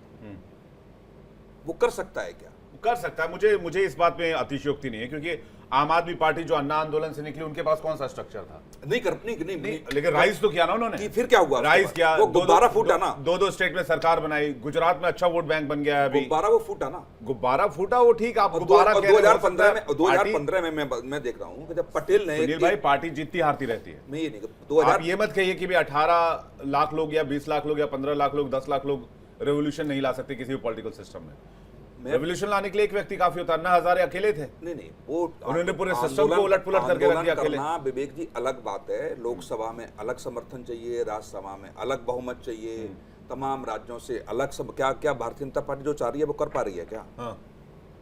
वो कर सकता है क्या? कर सकता है। मुझे इस बात में अतिशयोक्ति नहीं है, क्योंकि आम आदमी पार्टी जो अन्ना आंदोलन से निकली उनके पास कौन सा स्ट्रक्चर था? नहीं, लेकिन राइज तो किया ना उन्होंने। कि फिर क्या हुआ? राइज किया, वो गुब्बारा फूटा ना। दो स्टेट में सरकार बनाई, गुजरात में अच्छा वोट बैंक बन गया है अभी। गुब्बारा वो फूटा ना। गुब्बारा फूटा, वो ठीक, आप और गुब्बारा कह रहे हो, 2015 में पार्टी- 2015 में मैं देख रहा हूँ कि जब पटेल ने सुनील भाई पार्टी जीतती हारती रहती है। मैं ये नहीं आप 2000 ये मत कहिए कि भी 18 लाख लोग या 20 लाख लोग या 15 लाख लोग 10 लाख लोग रेवोल्यूशन नहीं ला सकते किसी भी पॉलिटिकल सिस्टम में। रेवोल्यूशन लाने के लिए एक व्यक्ति काफी होता है। अन्ना हजारे अकेले थे, नहीं वो उन्होंने पूरे सिस्टम को उलट-पुलट करके रख दिया अकेले। करना विवेक जी अलग बात है। लोकसभा में अलग समर्थन चाहिए, राज्यसभा में अलग बहुमत चाहिए, तमाम राज्यों से अलग सब। क्या क्या भारतीय जनता पार्टी जो चाह रही है वो कर पा रही है क्या? हाँ।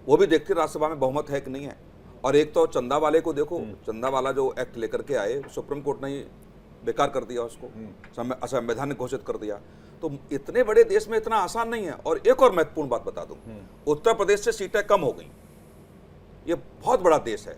वो भी देखते राज्यसभा में बहुमत है कि नहीं है। और एक तो चंदा वाले को देखो, चंदा वाला जो एक्ट लेकर के आए, सुप्रीम कोर्ट ने बेकार कर दिया उसको, असंवैधानिक घोषित कर दिया। तो इतने बड़े देश में इतना आसान नहीं है। और एक और महत्वपूर्ण बात बता दूं, उत्तर प्रदेश से सीटें कम हो गई, ये बहुत बड़ा देश है,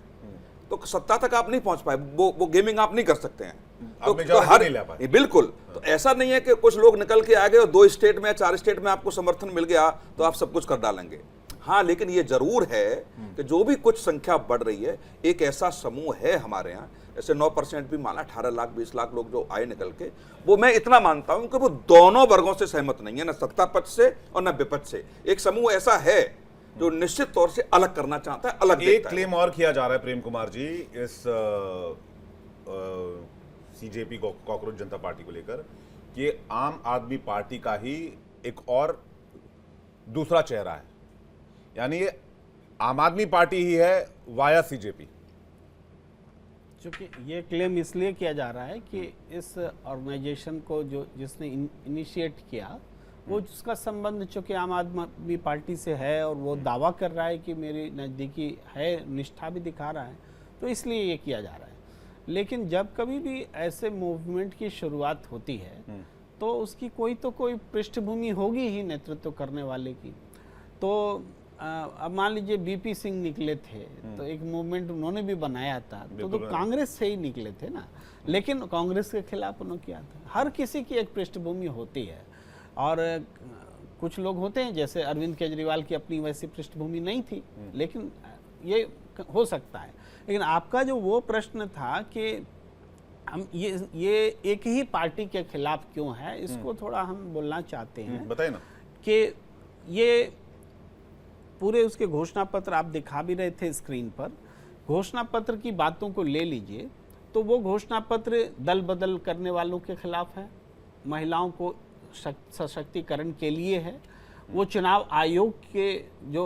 तो सत्ता तक आप नहीं पहुंच पाए, वो गेमिंग आप नहीं कर सकते हैं। तो majority नहीं ले पाए। बिल्कुल, तो ऐसा नहीं है कि कुछ लोग निकल के आ गए और 2 स्टेट में 4 स्टेट में आपको समर्थन मिल गया तो आप सब कुछ कर डालेंगे। हाँ, लेकिन ये जरूर है कि जो भी कुछ संख्या बढ़ रही है, एक ऐसा समूह है हमारे यहाँ, ऐसे 9% भी माना, 18 लाख 20 लाख लोग जो आए निकल के, वो मैं इतना मानता हूं कि वो दोनों वर्गों से सहमत नहीं है, ना सत्ता पक्ष से और ना विपक्ष से। एक समूह ऐसा है जो निश्चित तौर से अलग करना चाहता है, अलग एक क्लेम और किया जा रहा है प्रेम कुमार जी इस सीजेपी कॉकरोच जनता पार्टी को लेकर कि आम आदमी पार्टी का ही एक और दूसरा चेहरा है, यानी ये आम आदमी पार्टी ही है वाया सीजेपी। चूंकि ये क्लेम इसलिए किया जा रहा है कि इस ऑर्गेनाइजेशन को जिसने इनिशिएट किया, वो जिसका संबंध चूंकि आम आदमी पार्टी से है और वो दावा कर रहा है कि मेरी नज़दीकी है, निष्ठा भी दिखा रहा है, तो इसलिए ये किया जा रहा है। लेकिन जब कभी भी ऐसे मूवमेंट की शुरुआत होती है तो उसकी कोई पृष्ठभूमि होगी ही नेतृत्व करने वाले की। तो अब मान लीजिए बीपी सिंह निकले थे, तो एक मूवमेंट उन्होंने भी बनाया था, तो कांग्रेस से ही निकले थे ना, लेकिन कांग्रेस के खिलाफ उन्होंने किया था। हर किसी की एक पृष्ठभूमि होती है, और कुछ लोग होते हैं जैसे अरविंद केजरीवाल की अपनी वैसी पृष्ठभूमि नहीं थी, लेकिन ये हो सकता है। लेकिन आपका जो वो प्रश्न था कि हम ये एक ही पार्टी के खिलाफ क्यों है, इसको थोड़ा हम बोलना चाहते हैं। बताइए ना कि ये पूरे उसके घोषणा पत्र आप दिखा भी रहे थे स्क्रीन पर, घोषणा पत्र की बातों को ले लीजिए तो वो घोषणा पत्र दल बदल करने वालों के खिलाफ है, महिलाओं को सशक्तिकरण के लिए है, वो चुनाव आयोग के जो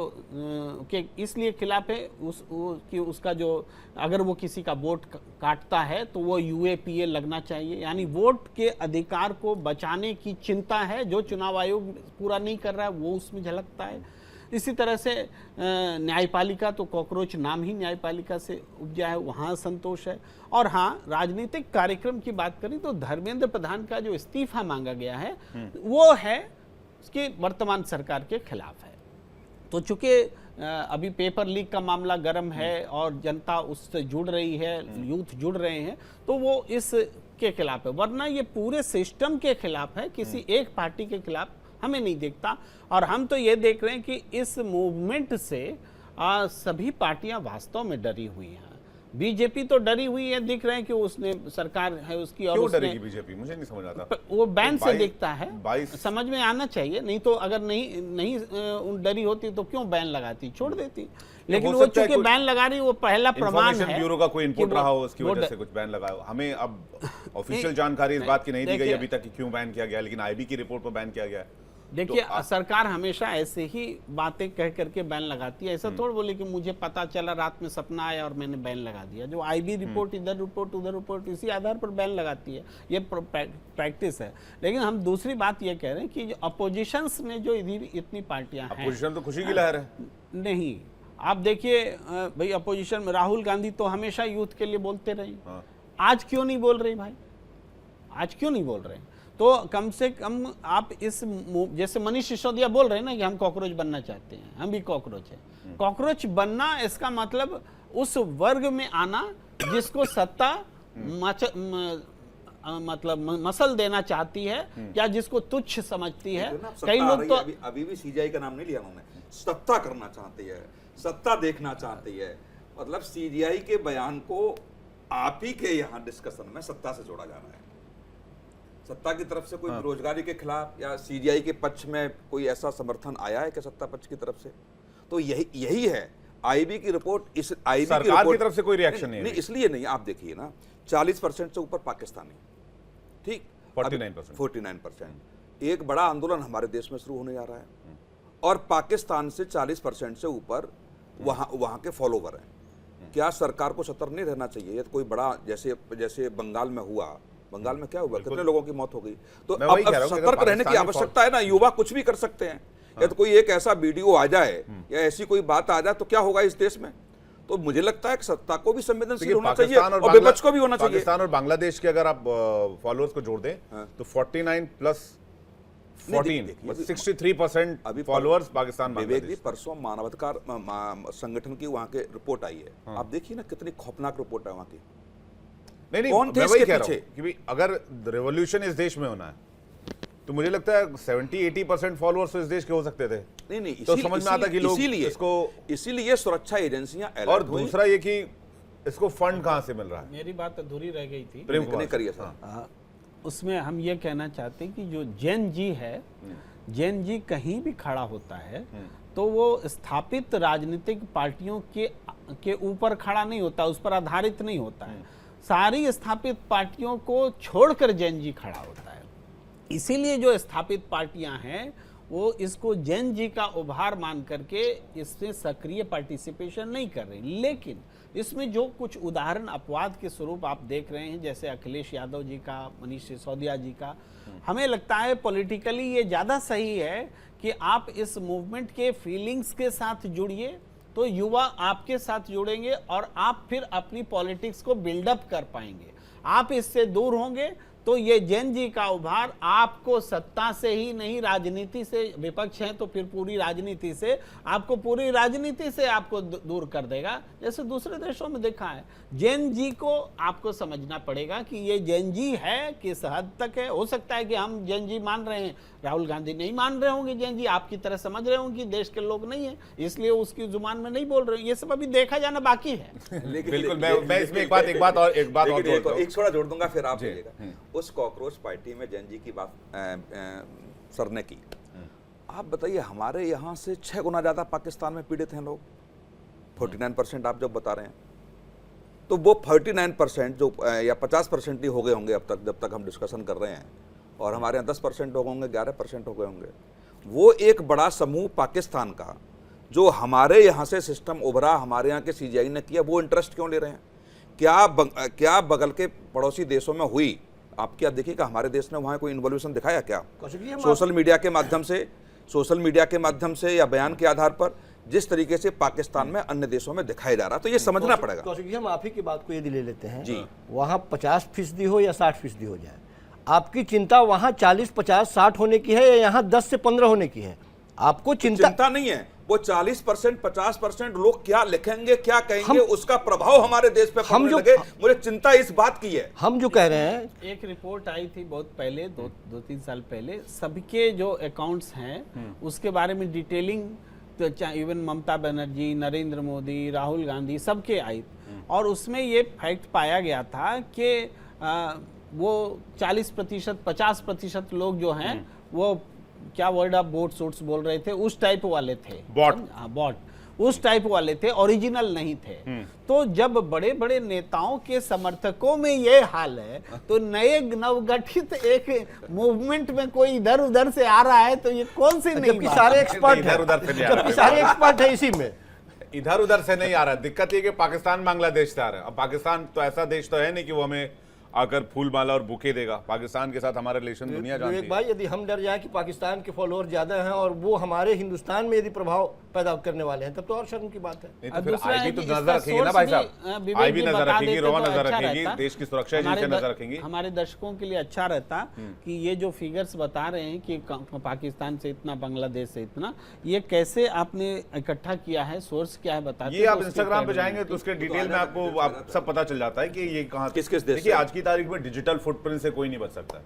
के इसलिए खिलाफ है कि उसका जो अगर वो किसी का वोट काटता है तो वो यूएपीए लगना चाहिए, यानी वोट के अधिकार को बचाने की चिंता है जो चुनाव आयोग पूरा नहीं कर रहा है, वो उसमें झलकता है। इसी तरह से न्यायपालिका, तो कॉकरोच नाम ही न्यायपालिका से उपजा है, वहाँ संतोष है। और हाँ, राजनीतिक कार्यक्रम की बात करें तो धर्मेंद्र प्रधान का जो इस्तीफा मांगा गया है वो है उसकी वर्तमान सरकार के खिलाफ है। तो चूंकि अभी पेपर लीक का मामला गर्म है और जनता उससे जुड़ रही है, यूथ जुड़ रहे हैं, तो वो इसके खिलाफ है, वरना ये पूरे सिस्टम के खिलाफ है, किसी एक पार्टी के खिलाफ हमें नहीं देखता। और हम तो ये देख रहे हैं कि इस मूवमेंट से सभी पार्टियां वास्तव में डरी हुई हैं। बीजेपी तो डरी हुई है, दिख रहे हैं कि उसने सरकार है उसकी, और क्यों डरेगी बीजेपी, मुझे नहीं समझ आता। वो बैन से देखता है, 22 समझ में आना चाहिए। नहीं तो अगर नहीं डरी होती तो क्यों बैन लगाती, छोड़ देती। लेकिन वो चूंकि बैन लगा रही, वो पहला प्रमाण है ब्यूरो का कोई इनपुट रहा हो, उसकी वजह से कुछ बैन लगा हो। हमें अब ऑफिशियल जानकारी इस बात की नहीं दी गई अभी तक कि क्यों बैन किया गया, लेकिन आईबी की रिपोर्ट पर बैन किया गया। देखिए, सरकार हमेशा ऐसे ही बातें कह करके बैन लगाती है। ऐसा थोड़ा बोले कि मुझे पता चला, रात में सपना आया और मैंने बैन लगा दिया। जो आईबी रिपोर्ट, इधर रिपोर्ट उधर रिपोर्ट, इसी आधार पर बैन लगाती है, ये प्रैक्टिस है। लेकिन हम दूसरी बात ये कह रहे हैं कि जो अपोजिशंस में जो इतनी पार्टियां हैं, अपोजिशन तो खुशी की लहर है। नहीं, आप देखिए भाई, अपोजिशन में राहुल गांधी तो हमेशा यूथ के लिए बोलते रहे, आज क्यों नहीं बोल रहे भाई, आज क्यों नहीं बोल रहे? तो कम से कम आप इस, जैसे मनीष सिसोदिया बोल रहे हैं ना कि हम कॉकरोच बनना चाहते हैं, हम भी कॉकरोच हैं। कॉकरोच बनना इसका मतलब उस वर्ग में आना जिसको सत्ता मतलब मसल देना चाहती है या जिसको तुच्छ समझती है। कई लोग तो अभी भी सीजीआई का नाम नहीं लिया उन्होंने, सत्ता करना चाहती है, सत्ता देखना चाहती है। मतलब सीजीआई के बयान को आप ही के यहाँ डिस्कशन में सत्ता से जोड़ा जा रहा है। सत्ता की तरफ से कोई बेरोजगारी के खिलाफ या सीजीआई के पक्ष में कोई ऐसा समर्थन आया है कि सत्ता पक्ष की तरफ से? तो यही है आईबी की रिपोर्ट। इस आईबी सरकार की तरफ से कोई रिएक्शन नहीं, इसलिए नहीं। आप देखिए ना, 40% से ऊपर पाकिस्तानी, ठीक, 49%। एक बड़ा आंदोलन हमारे देश में शुरू होने जा रहा है, और पाकिस्तान से 40% से ऊपर वहां के फॉलोवर हैं। क्या सरकार को सतर्क नहीं रहना चाहिए? ये कोई बड़ा, जैसे बंगाल में हुआ, बंगाल में क्या हुआ, कितने लोगों की मौत हो गई। तो अब सतर्क रहने की आवश्यकता है ना। युवा कुछ भी कर सकते हैं। या तो कोई एक ऐसा वीडियो आ जाए या ऐसी कोई बात आ जाए तो क्या होगा इस देश में? तो मुझे लगता है कि सत्ता को भी संवेदनशील होना चाहिए और विपक्ष को भी होना चाहिए। पाकिस्तान और बांग्लादेश के अगर आप फॉलोअर्स को जोड़ दें तो 49+ देखिए, 63% अभी फॉलोअर्स पाकिस्तान विवेक जी, बांग्लादेश। परसों मानवाधिकार संगठन की वहाँ के रिपोर्ट आई है। आप देखिए ना कितनी खौफनाक रिपोर्ट है वहाँ की। नहीं नहीं, कौन थे मैं वही इसके कह रहा हूं पीछे? कि भाई अगर रिवॉल्यूशन इस देश में होना है तो मुझे लगता है 70-80% फॉलोअर्स तो इस देश के हो सकते थे। नहीं, तो समझ में आता कि लोग इसीलिए सुरक्षा एजेंसियां और अलर्ट हुई। दूसरा ये कि इसको फंड कहां से मिल रहा है। मेरी बात अधूरी रह गई थी। प्रेम कुमार करिए सर। उसमें हम ये कहना चाहते हैं कि जो जैन जी है, जैन जी कहीं भी खड़ा होता है तो वो स्थापित राजनीतिक पार्टियों के ऊपर खड़ा नहीं होता, उस पर आधारित नहीं होता है। सारी स्थापित पार्टियों को छोड़कर जैन जी खड़ा होता है। इसीलिए जो स्थापित पार्टियां हैं वो इसको जैन जी का उभार मान करके इसमें सक्रिय पार्टिसिपेशन नहीं कर रही। लेकिन इसमें जो कुछ उदाहरण अपवाद के स्वरूप आप देख रहे हैं, जैसे अखिलेश यादव जी का, मनीष सिसोदिया जी का, हमें लगता है पॉलिटिकली ये ज़्यादा सही है कि आप इस मूवमेंट के फीलिंग्स के साथ जुड़िए, तो युवा आपके साथ जुड़ेंगे और आप फिर अपनी पॉलिटिक्स को बिल्डअप कर पाएंगे। आप इससे दूर होंगे तो ये जैन जी का उभार आपको सत्ता से ही नहीं, राजनीति से, विपक्ष है तो फिर पूरी राजनीति से, आपको पूरी राजनीति से आपको दूर कर देगा। जैसे दूसरे देशों में देखा है, जैन जी को आपको समझना पड़ेगा कि ये जैन जी है, किस हद तक है। हो सकता है कि हम जैन जी मान रहे हैं, राहुल गांधी नहीं मान रहे होंगे जैन जी, आपकी तरह समझ रहे होंगे कि देश के लोग नहीं है, इसलिए उसकी जुबान में नहीं बोल रहे। ये सब अभी देखा जाना बाकी है। बिल्कुल, मैं इसमें एक बात और जोड़ता हूं। एक छोड़ा जोड़ दूंगा फिर आप बोलिएगा। उस कॉकरोच पार्टी में जैन जी की बात सर ने की। आप बताइए, हमारे यहाँ से 6 गुना ज्यादा पाकिस्तान में पीड़ित हैं लोग। 49% आप जब बता रहे हैं, तो वो 49% जो या 50% ही हो गए होंगे अब तक, जब तक हम डिस्कशन कर रहे हैं, और हमारे यहाँ 10% हो गए होंगे, 11% हो गए होंगे। वो एक बड़ा समूह पाकिस्तान का जो हमारे यहाँ से सिस्टम उभरा, हमारे यहाँ के CGI ने किया, वो इंटरेस्ट क्यों ले रहे हैं? क्या बगल के पड़ोसी देशों में हुई? आप क्या देखिएगा, हमारे देश ने वहाँ कोई इन्वोल्यूशन दिखाया क्या? सोशल मीडिया के माध्यम से या बयान के आधार पर जिस तरीके से पाकिस्तान में अन्य देशों में दिखाया जा रहा, तो ये समझना पड़ेगा। कौशिक जी, हम आप ही की बात को यदि ले लेते हैं जी, वहाँ 50% हो या 60% हो जाए, आपकी चिंता वहाँ 40, 50, 60 होने की है या यहाँ 10 से 15 होने की है? आपको चिंता नहीं है। वो 40%, 50% लोग क्या लिखेंगे, क्या कहेंगे, उसका प्रभाव हमारे देश पे पड़ने लगे। मुझे चिंता इस बात की है। हम जो कह रहे हैं, एक रिपोर्ट आई थी बहुत पहले, 2-3 साल पहले, सबके जो अकाउंट्स हैं उसके बारे में डिटेलिंग, तो इवन ममता बनर्जी, नरेंद्र मोदी, राहुल गांधी, सबके आई, और उसमें ये फैक्ट पाया गया था कि वो 40%, 50% लोग जो हैं वो क्या वर्ड आप बोट सूट्स बोल रहे थे, उस टाइप वाले थे, बॉट उस टाइप वाले थे, ओरिजिनल नहीं थे। तो जब बड़े बड़े नेताओं के समर्थकों में ये हाल है, तो नए नवगठित एक मूवमेंट में कोई इधर उधर से आ रहा है, तो ये कौन सी नई बात? सारे एक्सपर्ट है इसी में, इधर उधर से नहीं आ रहा। दिक्कत ये कि पाकिस्तान बांग्लादेश से आ रहा है। अब पाकिस्तान तो ऐसा देश तो है नहीं कि वो हमें आकर फूल माला और बुके देगा। पाकिस्तान के साथ हमारा रिलेशन दुनिया जानती है। भाई, यदि हम डर जाए कि पाकिस्तान के फॉलोअर ज्यादा हैं और वो हमारे हिंदुस्तान में यदि प्रभाव पैदा करने वाले हैं, तब तो और शर्म की बात है। नहीं तो फिर आई भी तो नजर रखेगी ना भाई साहब, आई भी नजर रखेगी, रोवा नजर रखेगी, देश की सुरक्षा एजेंसी नजर रखेंगी। हमारे दर्शकों के लिए अच्छा रहता कि ये जो फिगर्स बता रहे हैं कि पाकिस्तान से इतना, बांग्लादेश से इतना, ये कैसे आपने इकट्ठा किया है, सोर्स क्या है बताते? ये आप इंस्टाग्राम पे जाएंगे तो उसके डिटेल में आपको सब पता चल जाता है कि ये कहाँ किस देश। देखिए, आज की तारीख में डिजिटल फुटप्रिंट से कोई नहीं बच सकता।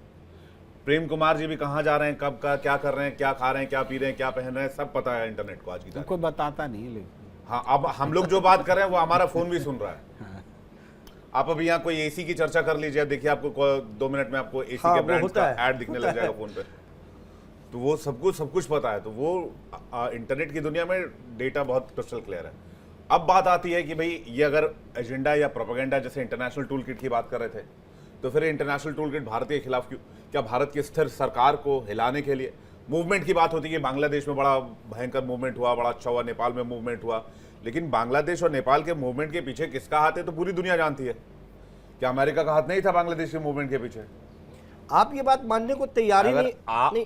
प्रेम कुमार जी भी कहाँ जा रहे हैं, कब का क्या कर रहे हैं, क्या खा रहे हैं, क्या पी रहे हैं, क्या पहन रहे हैं, सब पता है इंटरनेट को आज की तारीख। कोई बताता नहीं, लेकिन हाँ, अब हम लोग जो बात कर रहे हैं वो हमारा फोन भी सुन रहा है। आप अभी यहाँ कोई एसी की चर्चा कर लीजिए, देखिए आपको 2 मिनट में आपको एसी के ब्रांड का ऐड दिखने लग जाएगा फोन पे। तो वो सब कुछ पता है। तो वो इंटरनेट की दुनिया में डेटा बहुत क्रिस्टल क्लियर है। अब बात आती है कि भाई ये अगर एजेंडा या प्रोपेगेंडा, जैसे इंटरनेशनल टूल किट की बात कर रहे थे, तो फिर इंटरनेशनल टूल किट भारत के खिलाफ क्यों? क्या भारत की स्थिर सरकार को हिलाने के लिए? मूवमेंट की बात होती है, बांग्लादेश में बड़ा भयंकर मूवमेंट हुआ, बड़ा अच्छा हुआ, नेपाल में मूवमेंट हुआ, लेकिन बांग्लादेश और नेपाल के मूवमेंट के पीछे किसका हाथ है तो पूरी दुनिया जानती है। क्या अमेरिका का हाथ नहीं था बांग्लादेश के मूवमेंट के पीछे? आप ये बात मानने को तैयार ही नहीं।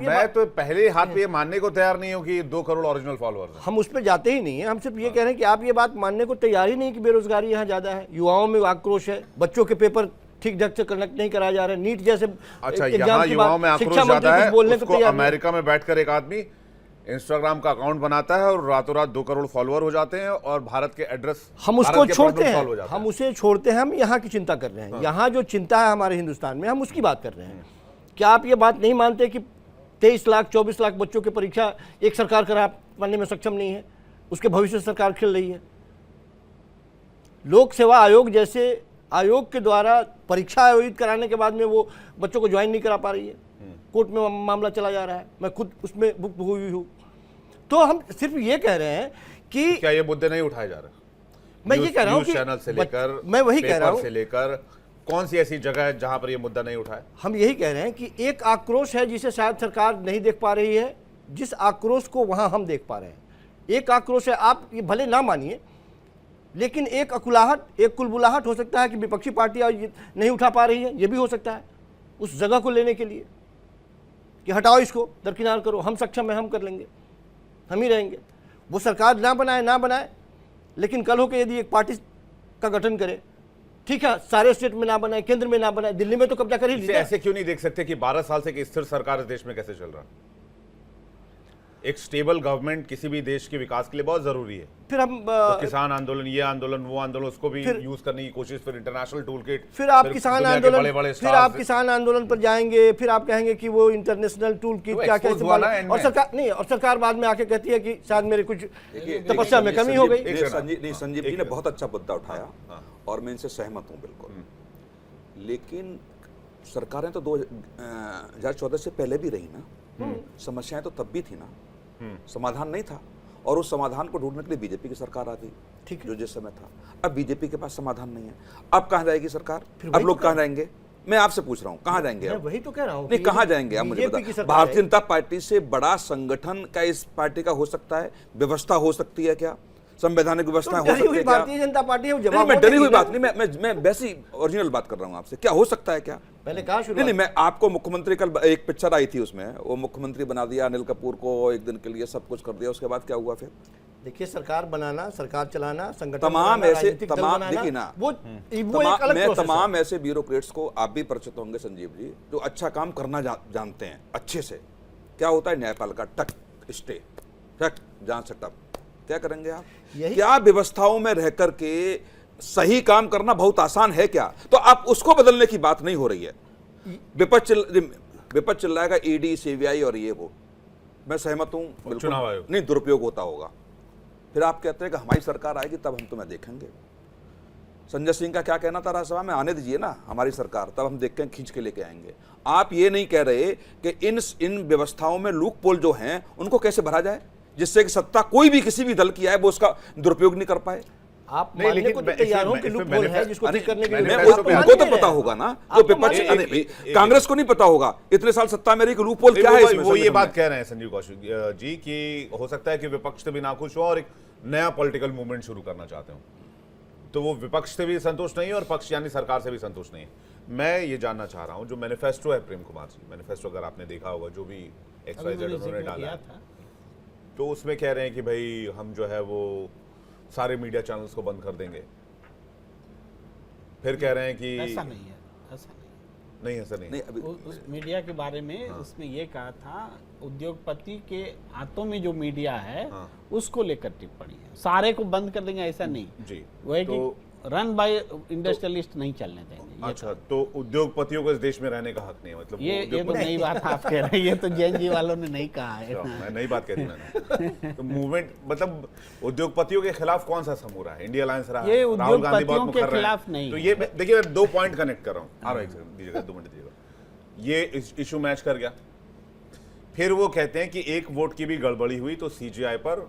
मैं तो पहले हाथ पे ये मानने को तैयार नहीं हूं कि 2 करोड़ ओरिजिनल फॉलोअर्स हैं। हम उस पर जाते ही नहीं है। हम सिर्फ ये कह रहे हैं कि आप ये बात मानने को तैयार ही नहीं कि बेरोजगारी यहाँ ज्यादा है, युवाओं में आक्रोश है, बच्चों के पेपर ठीक ढंग से कनेक्ट नहीं कराया जा रहा है। नीट जैसे अच्छा, एग्जाम यहाँ के युवाओं बाद में आक्रोश शिक्षा मंत्री ज्यादा कुछ है, बोलने को उसको तैयार नहीं। अमेरिका में बैठकर एक आदमी इंस्टाग्राम का अकाउंट बनाता है और रातों रात 2 करोड़ फॉलोअर हो जाते हैं और भारत के एड्रेस, हम उसको छोड़ते solve हो हैं, जाते हम उसे छोड़ते हैं, हम यहाँ की चिंता कर रहे हैं। यहाँ जो चिंता है हमारे हिंदुस्तान में, हम उसकी बात कर रहे हैं। क्या आप ये बात नहीं मानते कि 23 लाख 24 लाख बच्चों की परीक्षा एक सरकार करा पाने में सक्षम नहीं है, उसके भविष्य से सरकार खेल रही है। लोक सेवा आयोग जैसे आयोग के द्वारा परीक्षा आयोजित कराने के बाद में वो बच्चों को ज्वाइन नहीं करा पा रही है, कोर्ट में मामला चला जा रहा है, मैं खुद उसमें भुक्त हुई हूँ। तो हम सिर्फ ये कह रहे हैं कि क्या ये मुद्दे नहीं उठाए जा रहे? मैं ये कह रहा हूँ न्यूज़ कि चैनल से लेकर, मैं वही कह रहा पेपर हूँ, से लेकर कौन सी ऐसी जगह है जहां पर ये मुद्दा नहीं उठाए? हम यही कह रहे हैं कि एक आक्रोश है जिसे शायद सरकार नहीं देख पा रही है, जिस आक्रोश को वहां हम देख पा रहे हैं। एक आक्रोश है, आप ये भले ना मानिए, लेकिन एक अकुलाहट, एक कुलबुलाहट हो सकता है कि विपक्षी पार्टियां नहीं उठा पा रही है। ये भी हो सकता है उस जगह को लेने के लिए कि हटाओ इसको, दरकिनार करो, हम सक्षम है, हम कर लेंगे, हम ही रहेंगे। वो सरकार ना बनाए, लेकिन कल होकर यदि एक पार्टी का गठन करे, ठीक है, सारे स्टेट में ना बनाए, केंद्र में ना बनाए, दिल्ली में तो कब्जा कर ही इसे लिया। ऐसे क्यों नहीं देख सकते कि 12 साल से एक स्थिर सरकार इस देश में कैसे चल रहा है? एक स्टेबल गवर्नमेंट किसी भी देश के विकास के लिए बहुत जरूरी है। फिर हम तो किसान आंदोलन, ये आंदोलन, वो आंदोलन, उसको भी यूज करने की कोशिश, फिर इंटरनेशनल टूल किट, फिर आप किसान आंदोलन, बड़े फिर आप किसान आंदोलन पर जाएंगे, फिर आप कहेंगे कि वो इंटरनेशनल टूल किट क्या क्या इस्तेमाल, और सरकार नहीं, और सरकार बाद में आके कहती है कि शायद मेरे कुछ तपस्या में कमी हो गई। संजीव जी ने बहुत अच्छा मुद्दा उठाया और मैं इनसे सहमत हूँ बिल्कुल। लेकिन सरकारें तो 2014 से पहले भी रही ना, समस्याएं तो तब भी थी ना, समाधान नहीं था, और उस समाधान को ढूंढने के लिए बीजेपी की सरकार आ गई, ठीक, जो जिस समय था। अब बीजेपी के पास समाधान नहीं है, अब कहां जाएगी सरकार? अब लोग कहां जाएंगे? मैं आपसे पूछ रहा हूं, कहां जाएंगे? मैं वही तो कह रहा हूं, नहीं, कहां जाएंगे आप मुझे बताओ। भारतीय जनता पार्टी से बड़ा संगठन क्या इस पार्टी का हो सकता है? व्यवस्था हो सकती है क्या? संवैधानिक व्यवस्था हो सकती है क्या? भारतीय जनता पार्टी है, जवाब मैं डरी हुई बात नहीं, मैं वैसी ओरिजिनल बात कर रहा हूं आपसे। क्या हो सकता है क्या? पहले कहा शुरू नहीं, मैं आपको मुख्यमंत्री, कल एक पिक्चर आई थी उसमें, वो मुख्यमंत्री बना दिया अनिल कपूर को, एक दिन के लिए सब कुछ कर दिया, उसके बाद क्या हुआ फिर? देखिए, सरकार बनाना, सरकार चलाना, संगठन तमाम ऐसे तमाम, देखिए ना, वो एक अलग मैं प्रोसेस तमाम ऐसे ब्यूरोक्रेट्स को, आप भी परिचित होंगे संजीव जी, जो अच्छा काम करना जानते हैं अच्छे से। क्या होता है न्यायपालिका, टक स्टे, टक जांच सेटअप, क्या करेंगे आप? क्या व्यवस्थाओं में रह करके सही काम करना बहुत आसान है क्या? तो आप उसको बदलने की बात नहीं हो रही है। विपक्ष चिल्लाएगा ईडी, सीबीआई और ये वो, मैं सहमत हूं बिल्कुल, चुनाव आयोग नहीं, दुरुपयोग होता होगा। फिर आप कहते हैं कि हमारी सरकार आएगी तब हम तुम्हें देखेंगे। संजय सिंह का क्या कहना था राज्यसभा में, आने दीजिए ना हमारी सरकार, तब हम देख के खींच के लेके आएंगे। आप ये नहीं कह रहे कि इन व्यवस्थाओं में लूप पोल जो हैं उनको कैसे भरा जाए, जिससे कि सत्ता कोई भी किसी भी दल की आए वो उसका दुरुपयोग नहीं कर पाए। आप मानने को तो तैयार हो कि लूप होल है जिसको ठीक करने के लिए, उनको तो पता होगा ना, जो विपक्ष, कांग्रेस को नहीं पता होगा इतने साल सत्ता में रही कि लूप होल क्या है इसमें। वो ये बात कह रहे हैं संजीव कौशिक जी कि हो सकता है कि विपक्ष से भी नाखुश हो और एक नया पॉलिटिकल मूवमेंट शुरू करना चाहते हो, तो वो विपक्ष से भी संतुष्ट नहीं है और पक्ष यानी सरकार से भी संतुष्ट नहीं है। मैं ये जानना चाह रहा हूं, जो मैनिफेस्टो है प्रेम कुमार जी, मैनिफेस्टो अगर आपने देखा होगा, जो भी XYZ उन्होंने डाला है, तो उसमें कह रहे हैं कि भाई हम जो है वो सारे मीडिया चैनल्स को बंद कर देंगे। फिर कह रहे हैं कि ऐसा नहीं है, नहीं, ऐसा नहीं, अभी उस मीडिया के बारे में उसने ये कहा था, उद्योगपति के हाथों में जो मीडिया है उसको लेकर टिप्पणी है, सारे को बंद कर देंगे ऐसा नहीं जी, वो है कि रन बाय इंडस्ट्रियलिस्ट नहीं चलने देंगे। अच्छा, तो उद्योगपतियों को इस देश में रहने का हक नहीं है, मतलब ये तो नई बात आप कह रहे हैं, ये तो जैन जी वालों ने नहीं कहा है। मैं नई बात कह रही मैंने। तो मूवमेंट मतलब उद्योगपतियों के खिलाफ कौन सा समूह रहा है? इंडिया अलायंस रहा है, ये राहुल गांधी बहुत उद्योगपतियों के मुखर रहे खिलाफ हैं। नहीं तो है। ये देखिए, मैं 2 पॉइंट कनेक्ट कर रहा हूँ, आ रहा है, दीजिएगा 2 मिनट दीजिएगा। ये इशू मैच कर गया, फिर वो कहते हैं कि एक वोट की भी गड़बड़ी हुई तो CGI पर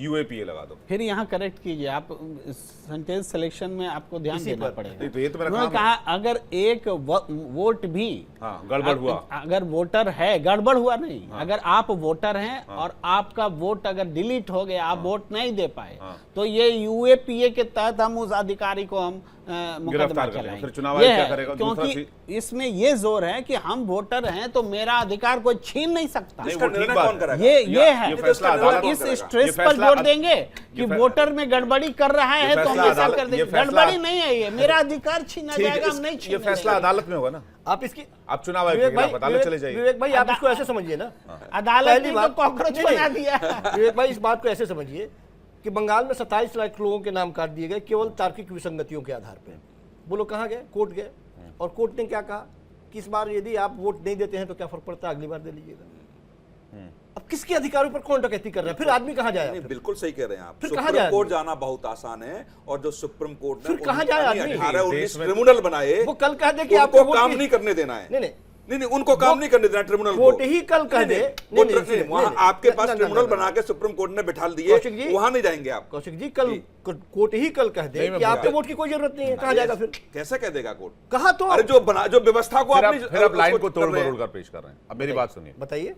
UAPA लगा दो। फिर यहाँ करेक्ट कीजिए, आप सेंटेंस सिलेक्शन में आपको ध्यान देना पड़ेगा। तो ये तो मेरा उन्होंने काम है। कहा अगर एक वोट भी गड़बड़ हुआ, अगर वोटर है, गड़बड़ हुआ नहीं, अगर आप वोटर हैं और आपका वोट अगर डिलीट हो गया, आप वोट नहीं दे पाए, तो ये UAPA के तहत हम उस अधिकारी को हम मुकदमा गिरफ्तार कर लेगा। चलाएंगे। फिर चुनाव आयोग ये क्या है, करेगा? दूसरा क्योंकि इसमें ये जोर है कि हम वोटर हैं तो मेरा अधिकार कोई छीन नहीं सकता। नहीं, इसका वो ठीक निर्णय बात कौन है। करेगा? ये है, ये फैसला तो अदालत इस करेगा। स्ट्रेस ये पर फैसला जोर देंगे कि ये फै- वोटर में गड़बड़ी कर रहा है तो हम फैसला ऐसा अदालत- कर देंगे। ये फैसला- गड़बड़ी नहीं है, ये मेरा अधिकार छीना ठीक है, जाएगा, हम नहीं ये छीनने फैसला देंगे। अदालत में होगा ना। आप इसकी आप चुनाव आयोग विवेक के भाई, खिलाफ अदालत चले जाइए। विवेक भाई आप इसको ऐसे समझिए ना, अदालत पहली ने बात- तो कॉकरोच नहीं, नहीं। बना दिया। विवेक भाई इस बात को ऐसे समझिए कि बंगाल में 27 लाख लोगों के नाम काट दिए गए केवल तार्किक विसंगतियों के आधार पर। वो लोग कहाँ गए? कोर्ट गए, और कोर्ट ने क्या कहा कि इस बार यदि आप वोट नहीं देते हैं तो क्या फर्क पड़ता है, अगली बार दे लीजिएगा। अब किसके अधिकारों पर कौन डकैती कर रहा है? फिर आदमी कहाँ जाए? नहीं, बिल्कुल सही कह रहे हैं आप। फिर कहाँ सुप्रीम जाए कोर्ट आदमी? जाना बहुत आसान है, और जो सुप्रीम कोर्ट ने फिर कहाँ जाए आदमी? 18-19 देश में- ट्रिब्यूनल बनाए, वो कल कह दे कि उनको आपको वोट काम की- नहीं करने देना है। नहीं नहीं नहीं, उनको काम नहीं करने देना ट्रिब्यूनल को। कोर्ट ही कल कह दे। वो नहीं, नहीं, वहाँ नहीं, आपके नहीं, पास नहीं, ट्रिब्यूनल नहीं, बना के सुप्रीम कोर्ट ने बिठा दिए, कौशिक जी, वहां नहीं जाएंगे आप। कौशिक जी कल कोर्ट ही कल कह दे नहीं, मैं कि आपके बोल- वोट की कोई जरूरत नहीं है, कहाँ जाएगा फिर? कैसे कह देगा कोर्ट? कहा तो अरे जो व्यवस्था को फिर आपने आप लाइन को उसको तोड़ कर रहे हैं। मरोड़ कर पेश कर रहे हैं। अब मेरी बात सुनिए, बताइए।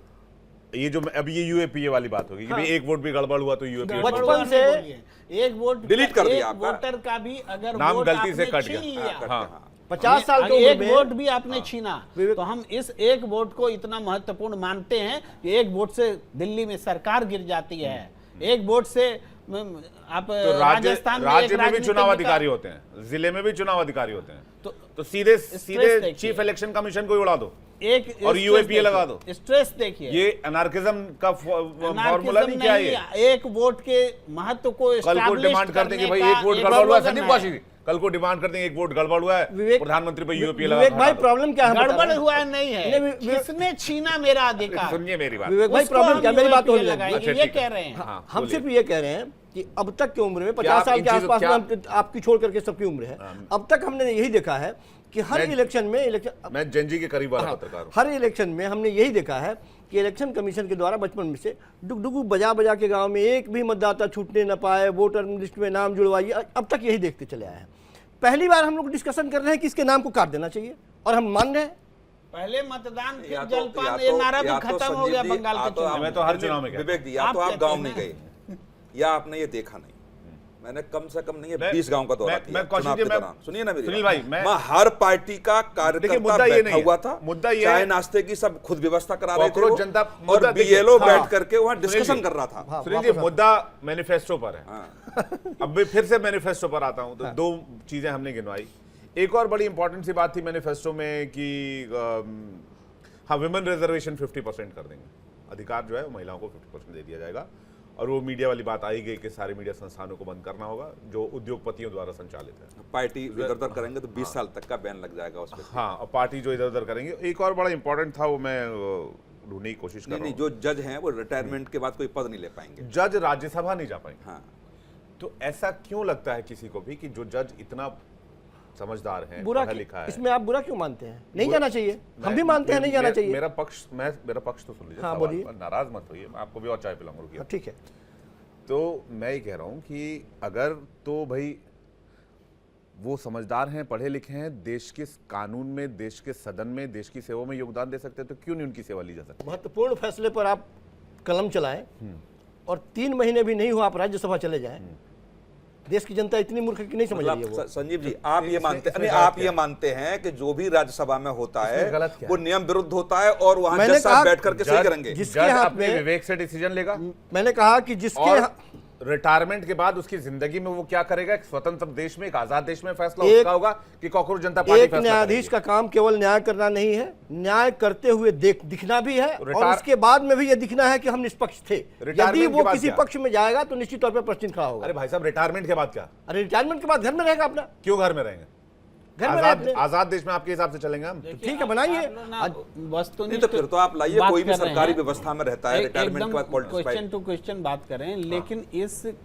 ये जो अब ये यूएपीए वाली बात होगी कि भाई एक वोट भी गड़बड़ हुआ तो यूएपीए बचपन बचपन से से एक वोट डिलीट कर दिया एक आपका। वोटर का भी अगर नाम वोट गलती से आपने कट छीन गया। लिया, हाँ 50 साल के एक उम्र वोट में भी आपने छीना, विवेक- तो हम इस एक वोट को इतना महत्वपूर्ण मानते हैं कि एक वोट से दिल्ली में सरकार गिर जाती है, एक वोट से आप तो राजस्थान में राज्य एक में भी राजनीतिक चुनाव विकास- अधिकारी होते हैं, जिले में भी चुनाव अधिकारी होते हैं, तो तो सीधे देखिए। चीफ इलेक्शन कमीशन को ही उड़ा दो एक और स्ट्रेस यूएपीए लगा देखिए, दो। स्ट्रेस देखिए, ये अनार्किज्म का फॉर्मूला नहीं, क्या नहीं, ये? एक वोट के महत्व को कल को establish डिमांड करते हैं कि करने भाई का एक वोट एक गड़बड़ हुआ है, slogan संदीप है। पाशी कल को डिमांड करते हैं एक वोट गड़बड़ हुआ है, विवेक- प्रधानमंत्री पे यूएपीए लगा विवेक के भाई हटा दो। प्रॉब्लम क्या है? गड़बड़ हुआ नहीं है, नहीं, किसने छीना मेरा अधिकार? सुनिए मेरी बात। विवेक भाई उसको प्रॉब्लम हम क्या? मेरी बात तो UAPA हो लगाएंगे, अच्छा, ये ठीक है। कह रहे हैं। हाँ, हम बोलिए। सिर्फ ये कह रहे हैं कि अब तक की उम्र में क्या 50 आप साल इन के चीजों- आसपास क्या- में आपकी छोड़ करके सबकी उम्र है, अब तक हमने यही देखा है कि हर मैं- इलेक्शन में इलेक्शन मैं जेनजी के करीब वाला हाँ, पत्रकार हूं। हर इलेक्शन में हमने यही देखा है कि इलेक्शन कमीशन के द्वारा बचपन में से डुगडुगु बजा बजा के गांव में एक भी मतदाता छूटने न पाए, वोटर लिस्ट में नाम जुड़वाइए, अब तक यही देखते चले आए हैं। पहली बार हम लोग डिस्कशन कर रहे हैं कि इसके नाम को काट देना चाहिए, और हम मान रहे हैं। पहले मतदान फिर या तो- जलपान, या ये तो- नारा या भी तो खत्म हो संजीव गया जी, बंगाल या के तो चुनाव आप- में। मैं तो हर चुनाव में गया। विवेक जी, या आप तो आप कहते गांव हैं नहीं ना। गए, या आपने ये देखा नहीं। मैंने कम से कम नहीं है मैं- 20 गांव का दौरा मैं- किया मैं कौशिक चुनाव जी, के मैं- दौरान। सुनिए ना मेरी सुनील बात। भाई, मैं- हर पार्टी का देखिए, कार्यकर्ता मुद्दा ये बैठा नहीं है। हुआ था, मुद्दा ये चाय है- नाश्ते की सब खुद व्यवस्था करा रहे थे कॉकरोच वो, जनता और मुद्दा देखिए, बीएलओ हाँ। बैठ करके वहां सुनील डिस्कशन जी, कर रहा था। सुनील जी, मुद्दा मैनिफेस्टो पर है। अब मैं फिर से मैनिफेस्टो पर आता हूं, तो दो चीजें हमने गिनवाई। एक और बड़ी इंपॉर्टेंट सी बात थी मैनिफेस्टो में कि हाँ, विमेन रिजर्वेशन 50% कर देंगे, अधिकार जो है वो महिलाओं को 50% दे दिया जाएगा। और वो मीडिया वाली बात आई गई कि सारे मीडिया संस्थानों को बंद करना होगा जो उद्योगपतियों द्वारा संचालित है। पार्टी इधर उधर करेंगे तो 20 साल तक का बैन लग जाएगा उस पर। हाँ, और पार्टी जो इधर उधर करेंगे। एक और बड़ा इंपॉर्टेंट था, वो मैं ढूंढने की कोशिश कर नहीं रहा नहीं, हूँ। जो जज हैं वो रिटायरमेंट के बाद कोई पद नहीं ले पाएंगे। जज राज्यसभा नहीं जा पाएंगे। हाँ, तो ऐसा क्यों लगता है किसी को भी कि जो जज इतना समझदार है, बुरा पढ़ा लिखा है, इसमें आप बुरा क्यों मानते हैं? नहीं जाना चाहिए, हम भी मानते हैं नहीं जाना चाहिए। मेरा पक्ष तो सुन लीजिए। हाँ, सवाल बोलिए। पर नाराज मत होइए, मैं आपको भी और चाय पिलाऊंगा, रुकिए। हाँ, ठीक है। तो मैं ये कह रहा हूं कि अगर तो भाई वो समझदार हैं, पढ़े लिखे हैं, देश के कानून में, देश के सदन में, देश की सेवा में योगदान दे सकते हैं, तो क्यों नहीं उनकी सेवा ली जा सकती? महत्वपूर्ण फैसले पर आप कलम चलाएं और 3 महीने भी नहीं हुआ आप राज्यसभा चले जाएं। देश की जनता इतनी मूर्ख की नहीं समझ रही है वो। संजीव जी, आप ये मानते इसमें नहीं, गलत आप क्या ये है? मानते हैं कि जो भी राज्यसभा में होता इसमें है गलत क्या वो है? नियम विरुद्ध होता है और वहां मैंने जज साहब कहा- बैठ करके सही करेंगे। जिसके जज हाथ अपने में- विवेक से डिसीजन लेगा मैंने कहा कि जिसके और रिटायरमेंट के बाद उसकी जिंदगी में वो क्या करेगा? एक स्वतंत्र देश में, एक आजाद देश में फैसला एक- उसका होगा कि कॉकरोच जनता पार्टी एक फैसला न्यायाधीश का करेगी? काम केवल न्याय करना नहीं है, न्याय करते हुए दिखना भी है, और रिटायर- उसके बाद में भी ये दिखना है कि हम निष्पक्ष थे। रिटायरमेंट यदि के वो बाद किसी क्या? पक्ष में जाएगा तो निश्चित तौर पर प्रश्न खड़ा होगा। अरे भाई साहब, रिटायरमेंट के बाद क्या? अरे रिटायरमेंट के बाद घर में रहेगा अपना, क्यों घर में रहेंगे? घर में आजाद रहते। आजाद देश में आपके हिसाब से चलेंगे हम? ठीक है, बनाइए। नहीं तो फिर तो आप लाइए, कोई भी सरकारी व्यवस्था में रहता है, रिटायरमेंट के बाद पॉलिटिक्स क्वेश्चन टू क्वेश्चन बात करें, लेकिन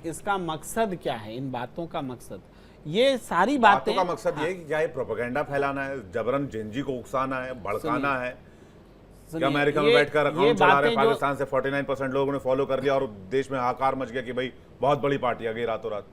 इसका मकसद क्या है? इन बातों का मकसद, ये सारी बातों बातें का मकसद ये है कि क्या ये प्रोपेगेंडा फैलाना है, जबरन जेनजी को उकसाना है, भड़काना है, सुनिए, या अमेरिका में ये- बैठकर ये अकाउंट चला रहे बातें हैं, जो- पाकिस्तान से 49% लोगों ने फॉलो कर लिया और देश में हाहाकार मच गया कि भाई बहुत बड़ी पार्टी आ गई रातों रात।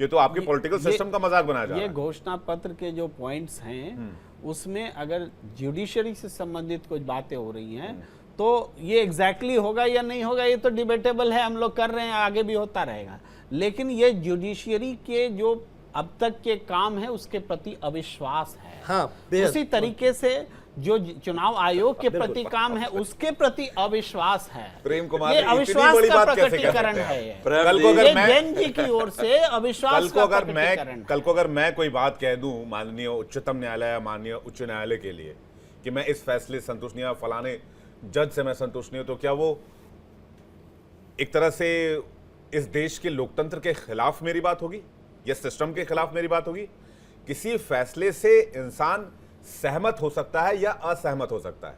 ये तो आपके पॉलिटिकल सिस्टम का मजाक बनाया जा रहा ये है। घोषणा पत्र के जो पॉइंट्स हैं उसमें अगर जुडिशरी से संबंधित कुछ बातें हो रही हैं तो ये एग्जैक्टली होगा या नहीं होगा, ये तो डिबेटेबल है, हम लोग कर रहे हैं, आगे भी होता रहेगा। लेकिन ये जुडिशरी के जो अब तक के काम है उसके प्रति अविश्वास है। हाँ, बेहद। उसी तरीके से जो चुनाव आयोग के प्रति काम है उसके प्रति अविश्वास है। प्रेम कुमार, ये इतनी अविश्वास बड़ी का बात कैसे कर प्रकटीकरण सकते हैं? है ये। कल को अगर ये मैं जैन जी की ओर से अविश्वास का प्रकटीकरण है। कल को अगर मैं कोई बात कह दूं माननीय उच्चतम न्यायालय या माननीय उच्च न्यायालय के लिए कि मैं इस फैसले से संतुष्ट नहीं, फलाने जज से मैं संतुष्ट नहीं हूं, तो क्या वो एक तरह से इस देश के लोकतंत्र के खिलाफ मेरी बात होगी या सिस्टम के खिलाफ मेरी बात होगी? किसी फैसले से इंसान सहमत हो सकता है या असहमत हो सकता है,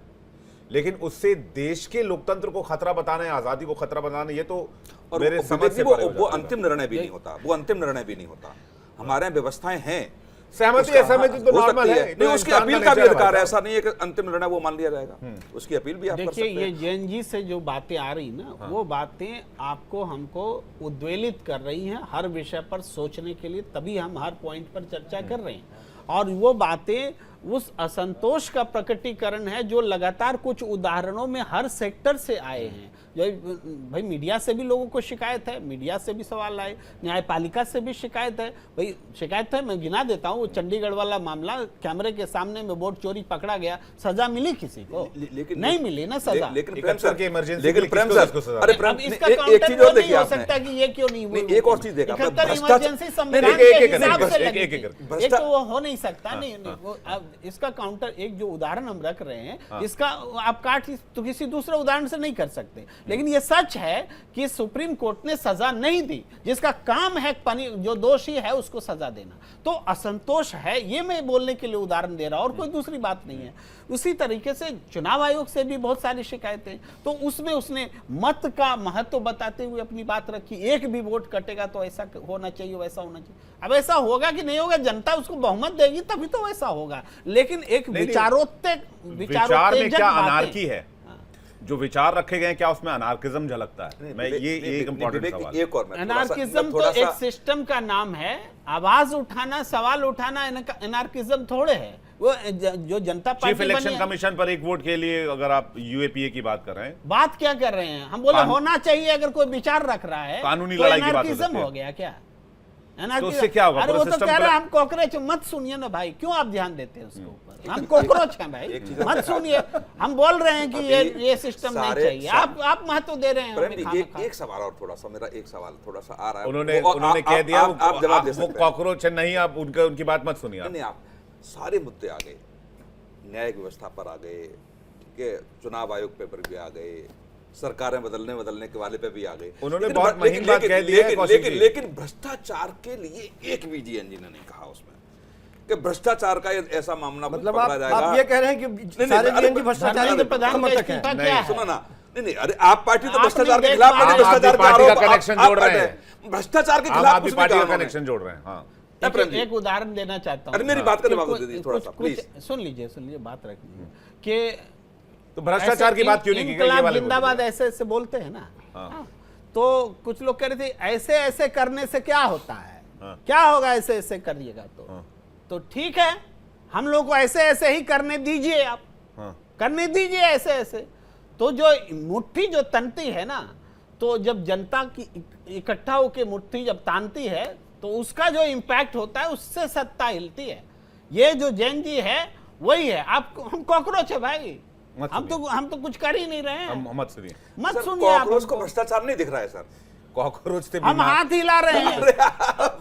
लेकिन उससे देश के लोकतंत्र को खतरा बताना है, आजादी को खतरा बताना, ये तो और मेरे समझ से परे हो वो जाता है। अंतिम निर्णय भी नहीं होता, वो अंतिम निर्णय भी नहीं होता। हमारे यहाँ व्यवस्थाएं हैं, सहमति उसका- असहमति तो हो नॉर्मल सकती है। नहीं, उसकी अपील का भी अधिकार है, ऐसा नहीं है कि अंतिम निर्णय वो मान लिया जाएगा, उसकी अपील भी आप कर देखिए, सकते ये हैं। जैन जी से जो बातें आ रही ना, वो बातें आपको हमको उद्वेलित कर रही हैं हर विषय पर सोचने के लिए, तभी हम हर पॉइंट पर चर्चा कर रहे हैं। और वो बातें उस असंतोष का प्रकटीकरण है जो लगातार कुछ उदाहरणों में हर सेक्टर से आए हैं। जो भाई मीडिया से भी लोगों को शिकायत है, मीडिया से भी सवाल आए, न्यायपालिका से भी शिकायत है। भाई शिकायत है, मैं गिना देता हूँ, वो चंडीगढ़ वाला मामला, कैमरे के सामने में वोट चोरी पकड़ा गया, सजा मिली किसी को? लेकिन नहीं मिली ना सजा। लेकिन प्रेम सर, की इमरजेंसी लेकिन के लिए प्रेम किसको सर, किसको सजा? अरे अब प्रेम, इसका एक काउंटर चीज और वो नहीं देखिए हो आपने, सकता कि ये क्यों नहीं हुई? एक और चीज देखा, 71 भ्रष्टाचार- इमरजेंसी संविधान एक- के एक- एक- हिसाब एक- से एक- लगी एक- थी। एक- एक तो वो हो नहीं सकता, नहीं नहीं, वो अब इसका काउंटर, एक जो उदाहरण हम रख रहे हैं इसका आप काट तो किसी दूसरे उदाहरण से नहीं कर सकते, लेकिन ये सच है कि सुप्रीम कोर्ट ने सजा नहीं दी, जिसका काम है जो दोषी है उसको सजा देना। तो असंतोष है, ये मैं बोलने के लिए उदाहरण दे रहा हूं, और कोई दूसरी बात नहीं है। उसी तरीके से चुनाव आयोग से भी बहुत सारी शिकायतें, तो उसमें उसने मत का महत्व बताते हुए अपनी बात रखी, एक भी वोट कटेगा तो ऐसा होना चाहिए, वैसा होना चाहिए। अब ऐसा होगा कि नहीं होगा, जनता उसको बहुमत देगी तभी तो वैसा होगा। लेकिन एक विचार में क्या अनार्की है, जो विचार रखे गए हैं, क्या उसमें अनार्किज्म झलकता है? मैं ये एक इंपॉर्टेंट सवाल है। एक और मैं एनार्किज्म तो एक सिस्टम का नाम है। आवाज उठाना, सवाल उठाना एनार्किज्म थोड़े है। वो जो जनता चीफ पार्टी इलेक्शन बनी है, कमीशन पर एक वोट के लिए अगर आप यूएपीए की बात कर रहे हैं, बात क्या कर रहे हैं हम? बोले होना चाहिए, अगर कोई विचार रख रहा है कानूनी तो लड़ाई की बात हो एनार्किज्म सकती है। हो गया क्या? तो उससे क्या होगा? अरे पूरा वो तो सिस्टम कह रहे पूरा- हैं हम कॉकरोच, मत सुनिए ना भाई, क्यों आप ध्यान देते हैं उसके ऊपर? हम कॉकरोच हैं भाई, मत सुनिए। हम बोल रहे हैं कि ये सिस्टम नहीं चाहिए, आप महत्व दे रहे हैं प्रेम हमें जी, खामखा। एक सवाल और, थोड़ा सा मेरा एक सवाल थोड़ा सा आ रहा है, उन्होंने वो- उन्होंने आप- कह दिया आप जवाब दे वो सकते हैं। कॉकरोच है, नहीं आप उनकी बात मत सुनिए आप। नहीं, आप सारे मुद्दे आ गए, न्यायिक व्यवस्था पर आ गए, ठीक है, चुनाव आयोग पे पर भी आ गए, सरकारें बदलने के वाले पे भी आ गए। उन्होंने लेकिन- बहुत महीन बात कह दी है कौशिक लेकिन जी। लेकिन भ्रष्टाचार के लिए एक भी डीएनजी ने नहीं कहा उसमें कि भ्रष्टाचार का ऐसा मामला मतलब पकड़ा जाएगा। आप ये कह रहे हैं कि नहीं, सारे अरे, डीएनजी भ्रष्टाचारी धर्मेंद्र प्रधान का समर्थक हैं। इस्तीफा नहीं, क्या है? सुनो ना, नहीं, अरे आप पार्टी तो आप भ्रष्टाचार के नहीं खिलाफ देख नहीं, पा रहे। भ्रष्टाचार के पार्टी का आरोप कनेक्शन आप जोड़ रहे करते हैं। भ्रष्टाचार के आम खिलाफ आदमी कुछ नहीं पार्टी कहा का उन्होंने। कनेक्शन जोड़ रहे हैं। हाँ, एक उदाहरण देना चाहता हूँ। अरे मेरी बात का जवाब दे दीजिए थोड़ा सा, प्लीज। सुन लीजिए बात रखनी है कि तो भ्रष्टाचार की बात क्यों नहीं की गई? ये इनकलाब वाले जिंदाबाद मुद्दे। ऐसे ऐसे बोलते हैं ना। हाँ। तो कुछ लोग कह रहे थे ऐसे ऐसे करने से क्या होता है, हाँ। क्या होगा ऐसे ऐसे करिएगा तो ठीक है, हम लोग को ऐसे ऐसे ही करने दीजिए, आप हाँ। करने दीजिए ऐसे ऐसे। तो जो मुट्ठी जो तनती है ना, तो जब जनता की इकट्ठा होकर मुट्ठी जब तानती है तो उसका जो इम्पैक्ट होता है उससे सत्ता हिलती है। ये जो जैन जी है वही है। आप हम कॉकरोच है भाई, मत हम तो कुछ कर ही नहीं रहे हैं। हम मत सुनिए, मत सर, सुनिए आप कॉकरोच को हमको। भ्रष्टाचार नहीं दिख रहा है सर। कॉकरोच से हम बीमार- हाथ हिला रहे हैं।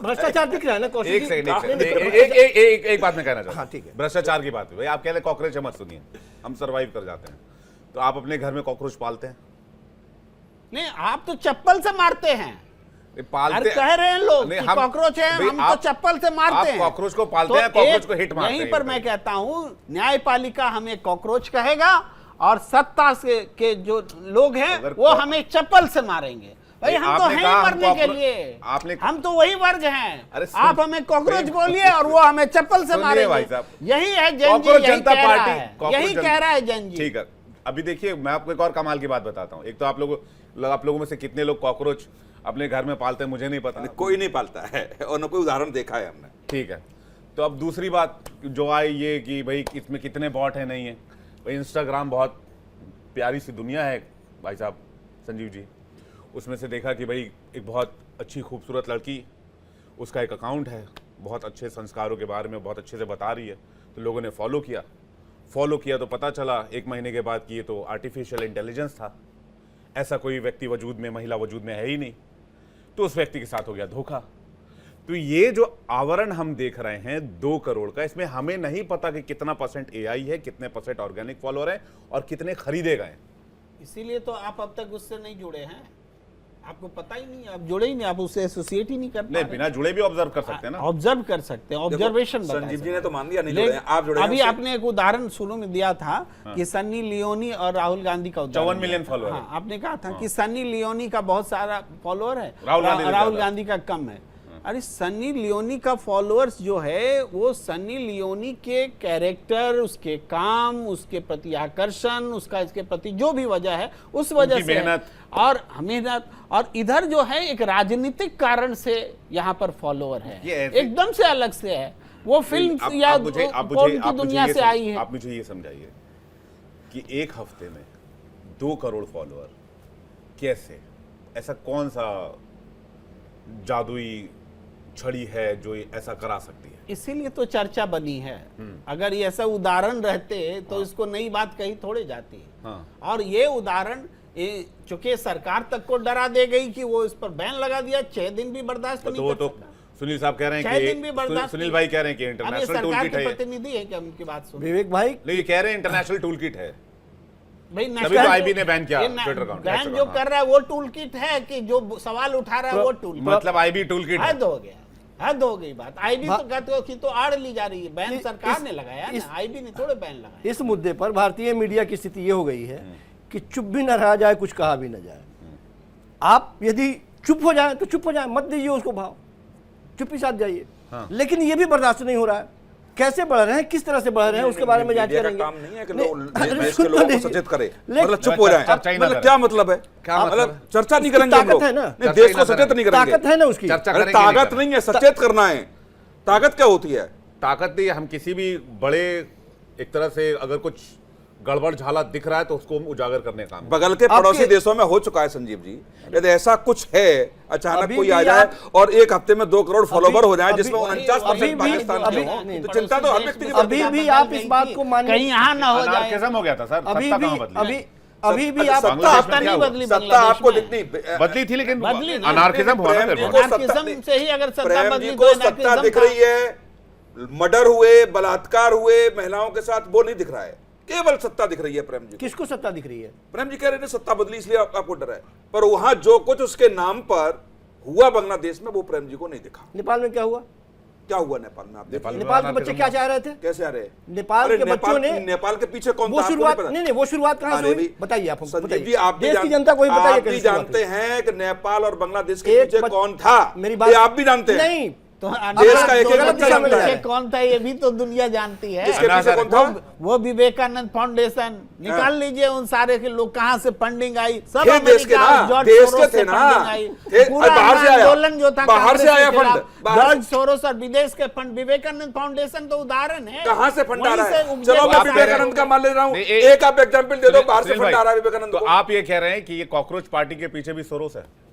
भ्रष्टाचार दिख रहा है ना कौशिक एक जी? सेकंड, नहीं, एक बात मैं कहना चाहता हाँ, हूं। ठीक है। भ्रष्टाचार की बात हुई भाई, आप कह रहे कॉकरोच है, मत सुनिए, हम सरवाइव कर जाते हैं। तो आप अपने घर में कॉकरोच पालते हैं? नहीं, आप तो चप्पल से मारते हैं। पालते अरे कह रहे हैं लोग नहीं, कि कॉकरोच है, भाई, हम आप- तो चप्पल से मारते आप हैं। कॉकरोच को पालते तो हैं, कॉकरोच एक- को हिट मारते हैं, यहीं पर ये मैं बताइए। कहता हूं, न्यायपालिका हमें कॉकरोच कहेगा और सत्ता से के जो लोग हैं अगर वो हमें चप्पल से मारेंगे। भाई नहीं, हम तो आपने हैं कहा हम मरने के कॉकरोच- लिए, आपने- हम तो वही वर्ग हैं। अरे सुन- आप हमें कॉकरोच नहीं, बोलिए और वो हमें चप्पल से सुनिए मारेंगे। भाई साहब। यही है जैन जी, कॉकरोच यही जनता कह रहा पार्टी, है, कॉकरोच यही जन- कह रहा है जैन जी। ठीक है, अभी देखिए मैं आपको एक और कमाल की बात बताता हूँ। एक तो आप लोगों में से कितने लोग कॉकरोच अपने घर में पालते हैं मुझे नहीं पता, कोई नहीं पालता है और न कोई उदाहरण देखा है हमने। ठीक है। तो अब दूसरी बात जो आई ये कि भाई इसमें कितने बॉट है, नहीं है भाई। इंस्टाग्राम बहुत प्यारी सी दुनिया है भाई साहब संजीव जी। उसमें से देखा कि भाई एक बहुत अच्छी खूबसूरत लड़की, उसका एक अकाउंट है, बहुत अच्छे संस्कारों के बारे में बहुत अच्छे से बता रही है, तो लोगों ने फॉलो किया तो पता चला 1 महीने के बाद कि ये तो आर्टिफिशियल इंटेलिजेंस था, ऐसा कोई व्यक्ति वजूद में, महिला वजूद में है ही नहीं, तो उस व्यक्ति के साथ हो गया धोखा। तो ये जो आवरण हम देख रहे हैं 2 करोड़ का, इसमें हमें नहीं पता कि कितना % AI है, कितने % ऑर्गेनिक फॉलोअर है और कितने खरीदे गए। इसीलिए तो आप अब तक उससे नहीं जुड़े हैं, आपको पता ही नहीं, आप जुड़े ही नहीं, आप उससे एसोसिएट ही नहीं कर पा नहीं, रहे। बिना जुड़े भी ऑब्जर्व कर सकते हैं ना। ऑब्जर्व कर सकते हैं, ऑब्जर्वेशन संजीव जी ने तो मान लिया नहीं जुड़े हैं, आप जुड़े हैं अभी उससे। आपने एक उदाहरण शुरू में दिया था कि सन्नी लियोनी और राहुल गांधी का उदाहरण 54 मिलियन दिया था। फॉलोअर हाँ, आपने कहा था कि सन्नी लियोनी का बहुत सारा फॉलोअर है, राहुल राहुल गांधी का कम है। अरे सन्नी लियोनी का फॉलोअर्स जो है वो सन्नी लियोनी के कैरेक्टर, उसके काम, उसके प्रति आकर्षण, उसका इसके प्रति जो भी वजह है उस वजह से मेहनत मेहनत, और इधर जो है एक राजनीतिक कारण से यहाँ पर फॉलोअर है, ये ऐसे- एकदम से अलग से है। वो फिल्म आप या मुझे पोर्न की दुनिया से आई है। आप मुझे ये समझाइए कि 1 हफ्ते में 2 करोड़ फॉलोअर कैसे, ऐसा कौन सा जादुई छड़ी है जो ऐसा करा सकती है? इसीलिए तो चर्चा बनी है। अगर ये ऐसा उदाहरण रहते तो इसको नई बात कही थोड़े जाती। हाँ। और ये उदाहरण चूंकि सरकार तक को डरा दे गई कि वो इस पर बैन लगा दिया, 6 दिन भी बर्दाश्त तो नहीं वो कर तो सकता। सुनील साहब कह रहे 6 दिन भी हैं बर्दाश्त कि सुनील नहीं। भाई कह रहे हैं कि अब ये इंटरनेशनल टूल सरकार किट के है। प्रतिनिधि है क्या उनकी बात सुन? विवेक भाई, नहीं, ये कह रहे हैं इंटरनेशनल टूल किट है। भाई तभी तो IB ने बैन किया ट्विटर अकाउंट। बैन जो कर रहा है वो टूल किट है कि जो सवाल उठा रहा है वो टूल मतलब IB टूल किट है। हद हो गया, हद हो गई बात। आईबी तो कहते हो कि तो आड़ ली जा रही है, बैन सरकार ने लगाया ना, आईबी ने थोड़े बैन लगाया। इस मुद्दे पर भारतीय मीडिया की स्थिति ये हो गई है कि चुप भी न रहा जाए, कुछ कहा भी न जाए। आप यदि चुप हो जाए तो चुप हो जाए, मत दीजिए उसको भाव, चुप ही साथ जाइए। लेकिन ये भी बर्दाश्त नहीं हो रहा है। कैसे बढ़ रहे हैं, किस तरह से बढ़ रहे हैं, उसके बारे में जांच मीडिया का करेंगे। काम नहीं है कि नहीं, लोग अरे देश सुन के तो लोगों को लीजिए। सचेत करे, लेकिन मतलब चुप हो जाए। चर्चा ही ना मतलब करें। क्या मतलब है? क्या मतलब मतलब है? चर्चा नहीं उसकी करेंगे हम ताकत लोग। है ना। नहीं, चर्चा देश ही को ना सचेत करें। नहीं करेंगे। ताकत है ना उसकी। चर्चा अरे करेंगे नहीं ताकत करेंगे। नहीं है, सचेत करना है। ताकत क्या होती है? ताकत नहीं, हम किसी भी बड़े एक तरह से अगर कुछ गड़बड़ झाला दिख रहा है तो उसको उजागर करने का काम। बगल के पड़ोसी देशों में हो चुका है संजीव जी। यदि ऐसा कुछ है, अचानक अभी कोई भी आ जाए आप- और 1 हफ्ते में 2 करोड़ फॉलोवर हो जाए, अभी- जिसमें अभी- 49% पाकिस्तान के अभी- हों, नहीं, तो चिंता तो हर व्यक्ति की बढ़ती अभी है। भी आप इस बात को मानिए, कहीं यहाँ ना हो जाए। अनार्किज्म हो गया था सर, अभी सत्ता भी कहाँ बदली? अभी भी आप बांग्लादेश में सत्ता क्या नहीं हुआ? बदली सत्ता बांग्लादेश आपको में। दिखनी बदली थी लेकिन बदली नहीं। अनार्किज्म हुआ ना प्रेम फिर जी बहुत। को अनार्किज्म से ही अगर सत्ता प्रेम बदली जी तो को सत्ता अनार्किज्म दिख था। रही है, मर्डर हुए, बलात्कार हुए महिलाओं के साथ, वो नहीं दिख रहा है। केवल सत्ता दिख रही है प्रेम जी। किसको सत्ता दिख रही है? प्रेम जी कह रहे थे सत्ता बदली इसलिए आपको डर है, पर वहां जो कुछ उसके नाम पर हुआ बांग्लादेश में वो प्रेम जी को नहीं दिखा। नेपाल में क्या हुआ? क्या हुआ नेपाल में? आप देखिए। नेपाल के बच्चे क्या चाह रहे थे? कैसे आ रहे हैं? नेपाल अरे के बच्चों ने नेपाल के पीछे कौन वो था? शुरुआत आपको नहीं, वो शुरुआत कहां से अरे हुई? भी- बताइए आप हमको, संजीव बताइए। जी, आप भी देश की जनता को भी बताइए आप भी कैसे शुरुआत जानते हुई। हैं कि नेपाल और बांग्लादेश के एक पीछे कौन था? मेरी ये बात आप भी जानते हैं। नहीं, तो देश का एक-एक गलत बच्चा दिशा में जानता है। पीछे कौन था ये भी तो दुनिया जानती है। किसके पीछे कौन था? वो विवेकानंद फाउंडेशन, निकाल लीजिए उन सारे के लोग कहां से फंडिंग आई, सब थे देश के अमेरिका, ना, जॉर्ज देश के सोरोस थे से ना, फंडिंग आई। थे, पूरा बाहर से आया, आंदोलन जो था बाहर से कांग्रेस आया के फंड, खिलाफ, बाहर से- जॉर्ज सोरोस और विदेश के फंड, विवेकानंद फाउंडेशन तो उदाहरण है। कहां से फंड आ वहीं रहा से है? उपजे चलो मैं पैसे विवेकानंद का मान ले रहा हूं, नहीं, एक आप एग्जांपल दे दो, बाहर से सुनील फंड भाई, आ रहा है विवेकानंद तो को। आप ये कह रहे हैं कि ये कॉकरोच पार्टी के पीछे भी सोरोस है?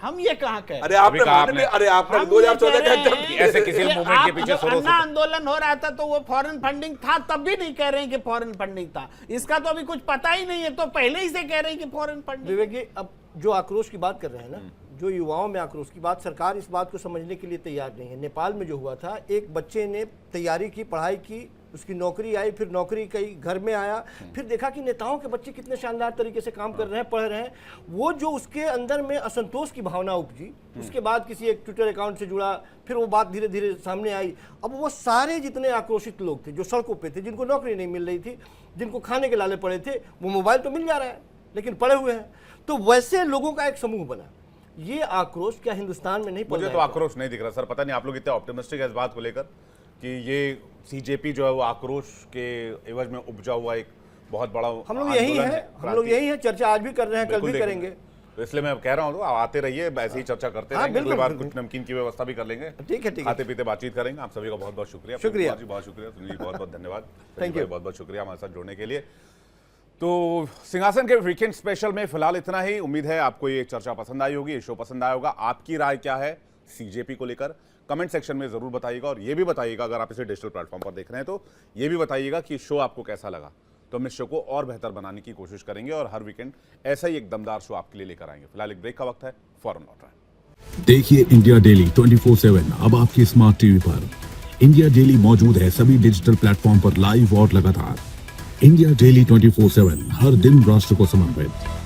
हम ये कहाँ कह अरे आपने कहा मान आपने। लिया, अरे आपने हम 2014 ये का कह रहे एग्जांपल हैं दिया। ऐसे किसी कि मूवमेंट के आप पीछे जो सोरोस अन्ना है। आंदोलन हो रहा था तो वो फॉरेन फंडिंग था, तब भी नहीं कह रहे हैं कि फॉरेन फंडिंग था। इसका तो अभी कुछ पता ही नहीं है, तो पहले ही से कह रहे हैं कि फॉरेन फंडिंग। विवेक जी, अब जो आक्रोश की बात कर रहे हैं ना, जो युवाओं में आक्रोश की बात, सरकार इस बात को समझने के लिए तैयार नहीं है। नेपाल में जो हुआ था, एक बच्चे ने तैयारी की, पढ़ाई की, उसकी नौकरी आई, फिर नौकरी कई घर में आया, फिर देखा कि नेताओं के बच्चे कितने शानदार तरीके से काम कर रहे हैं, पढ़ रहे हैं। वो जो उसके अंदर में असंतोष की भावना उपजी, उसके बाद किसी एक ट्विटर अकाउंट से जुड़ा, फिर वो बात धीरे धीरे सामने आई। अब वो सारे जितने आक्रोशित लोग थे जो सड़कों पे थे, जिनको नौकरी नहीं मिल रही थी, जिनको खाने के लाले पड़े थे, वो मोबाइल तो मिल जा रहा है लेकिन पड़े हुए हैं, तो वैसे लोगों का एक समूह बना। ये आक्रोश क्या हिंदुस्तान में नहीं पड़ मुझे रहा तो है? आक्रोश नहीं दिख रहा सर, पता नहीं आप लोग इतने ऑप्टिमिस्टिक है इस बात को लेकर कि ये सीजेपी जो है वो आक्रोश के एवज में उपजा हुआ एक बहुत बड़ा हम लोग यही आंदोलन है, हम लोग यही है, चर्चा आज भी कर रहे हैं, कल बिल्कुल भी देखेंगे। करेंगे। तो इसलिए मैं कह रहा हूँ, तो आप आते रहिए, ऐसे ही चर्चा करते हाँ, रहेंगे। अगली बिल्कुल, बार बिल्कुल। कुछ नमकीन की व्यवस्था भी कर लेंगे, ठीक है, ठीक है। खाते पीते बातचीत करेंगे। आप सभी का बहुत बहुत शुक्रिया। शुक्रिया। जी बहुत शुक्रिया, सुनील जी बहुत बहुत धन्यवाद। Thank you। बहुत बहुत शुक्रिया हमारे साथ जुड़ने के लिए। तो सिंहासन के वीकेंड स्पेशल में फिलहाल इतना ही। उम्मीद है आपको ये चर्चा पसंद आई होगी, ये शो पसंद आया होगा। आपकी राय क्या है सीजेपी को लेकर कमेंट सेक्शन में जरूर बताइएगा। और ये भी बताइएगा, अगर आप इसे डिजिटल प्लेटफॉर्म पर देख रहे हैं तो ये भी बताइएगा कि शो आपको कैसा लगा। तो हम इस शो को और बेहतर बनाने की कोशिश करेंगे और हर वीकेंड ऐसा ही एक दमदार शो आपके लिए लेकर आएंगे। फिलहाल एक ब्रेक का वक्त है, फौरन लौट रहे हैं। देखिए इंडिया डेली 24/7 अब आपकी स्मार्ट टीवी पर। इंडिया डेली मौजूद है सभी डिजिटल प्लेटफॉर्म पर लाइव और लगातार। इंडिया डेली 24/7 हर दिन राष्ट्र को समर्पित।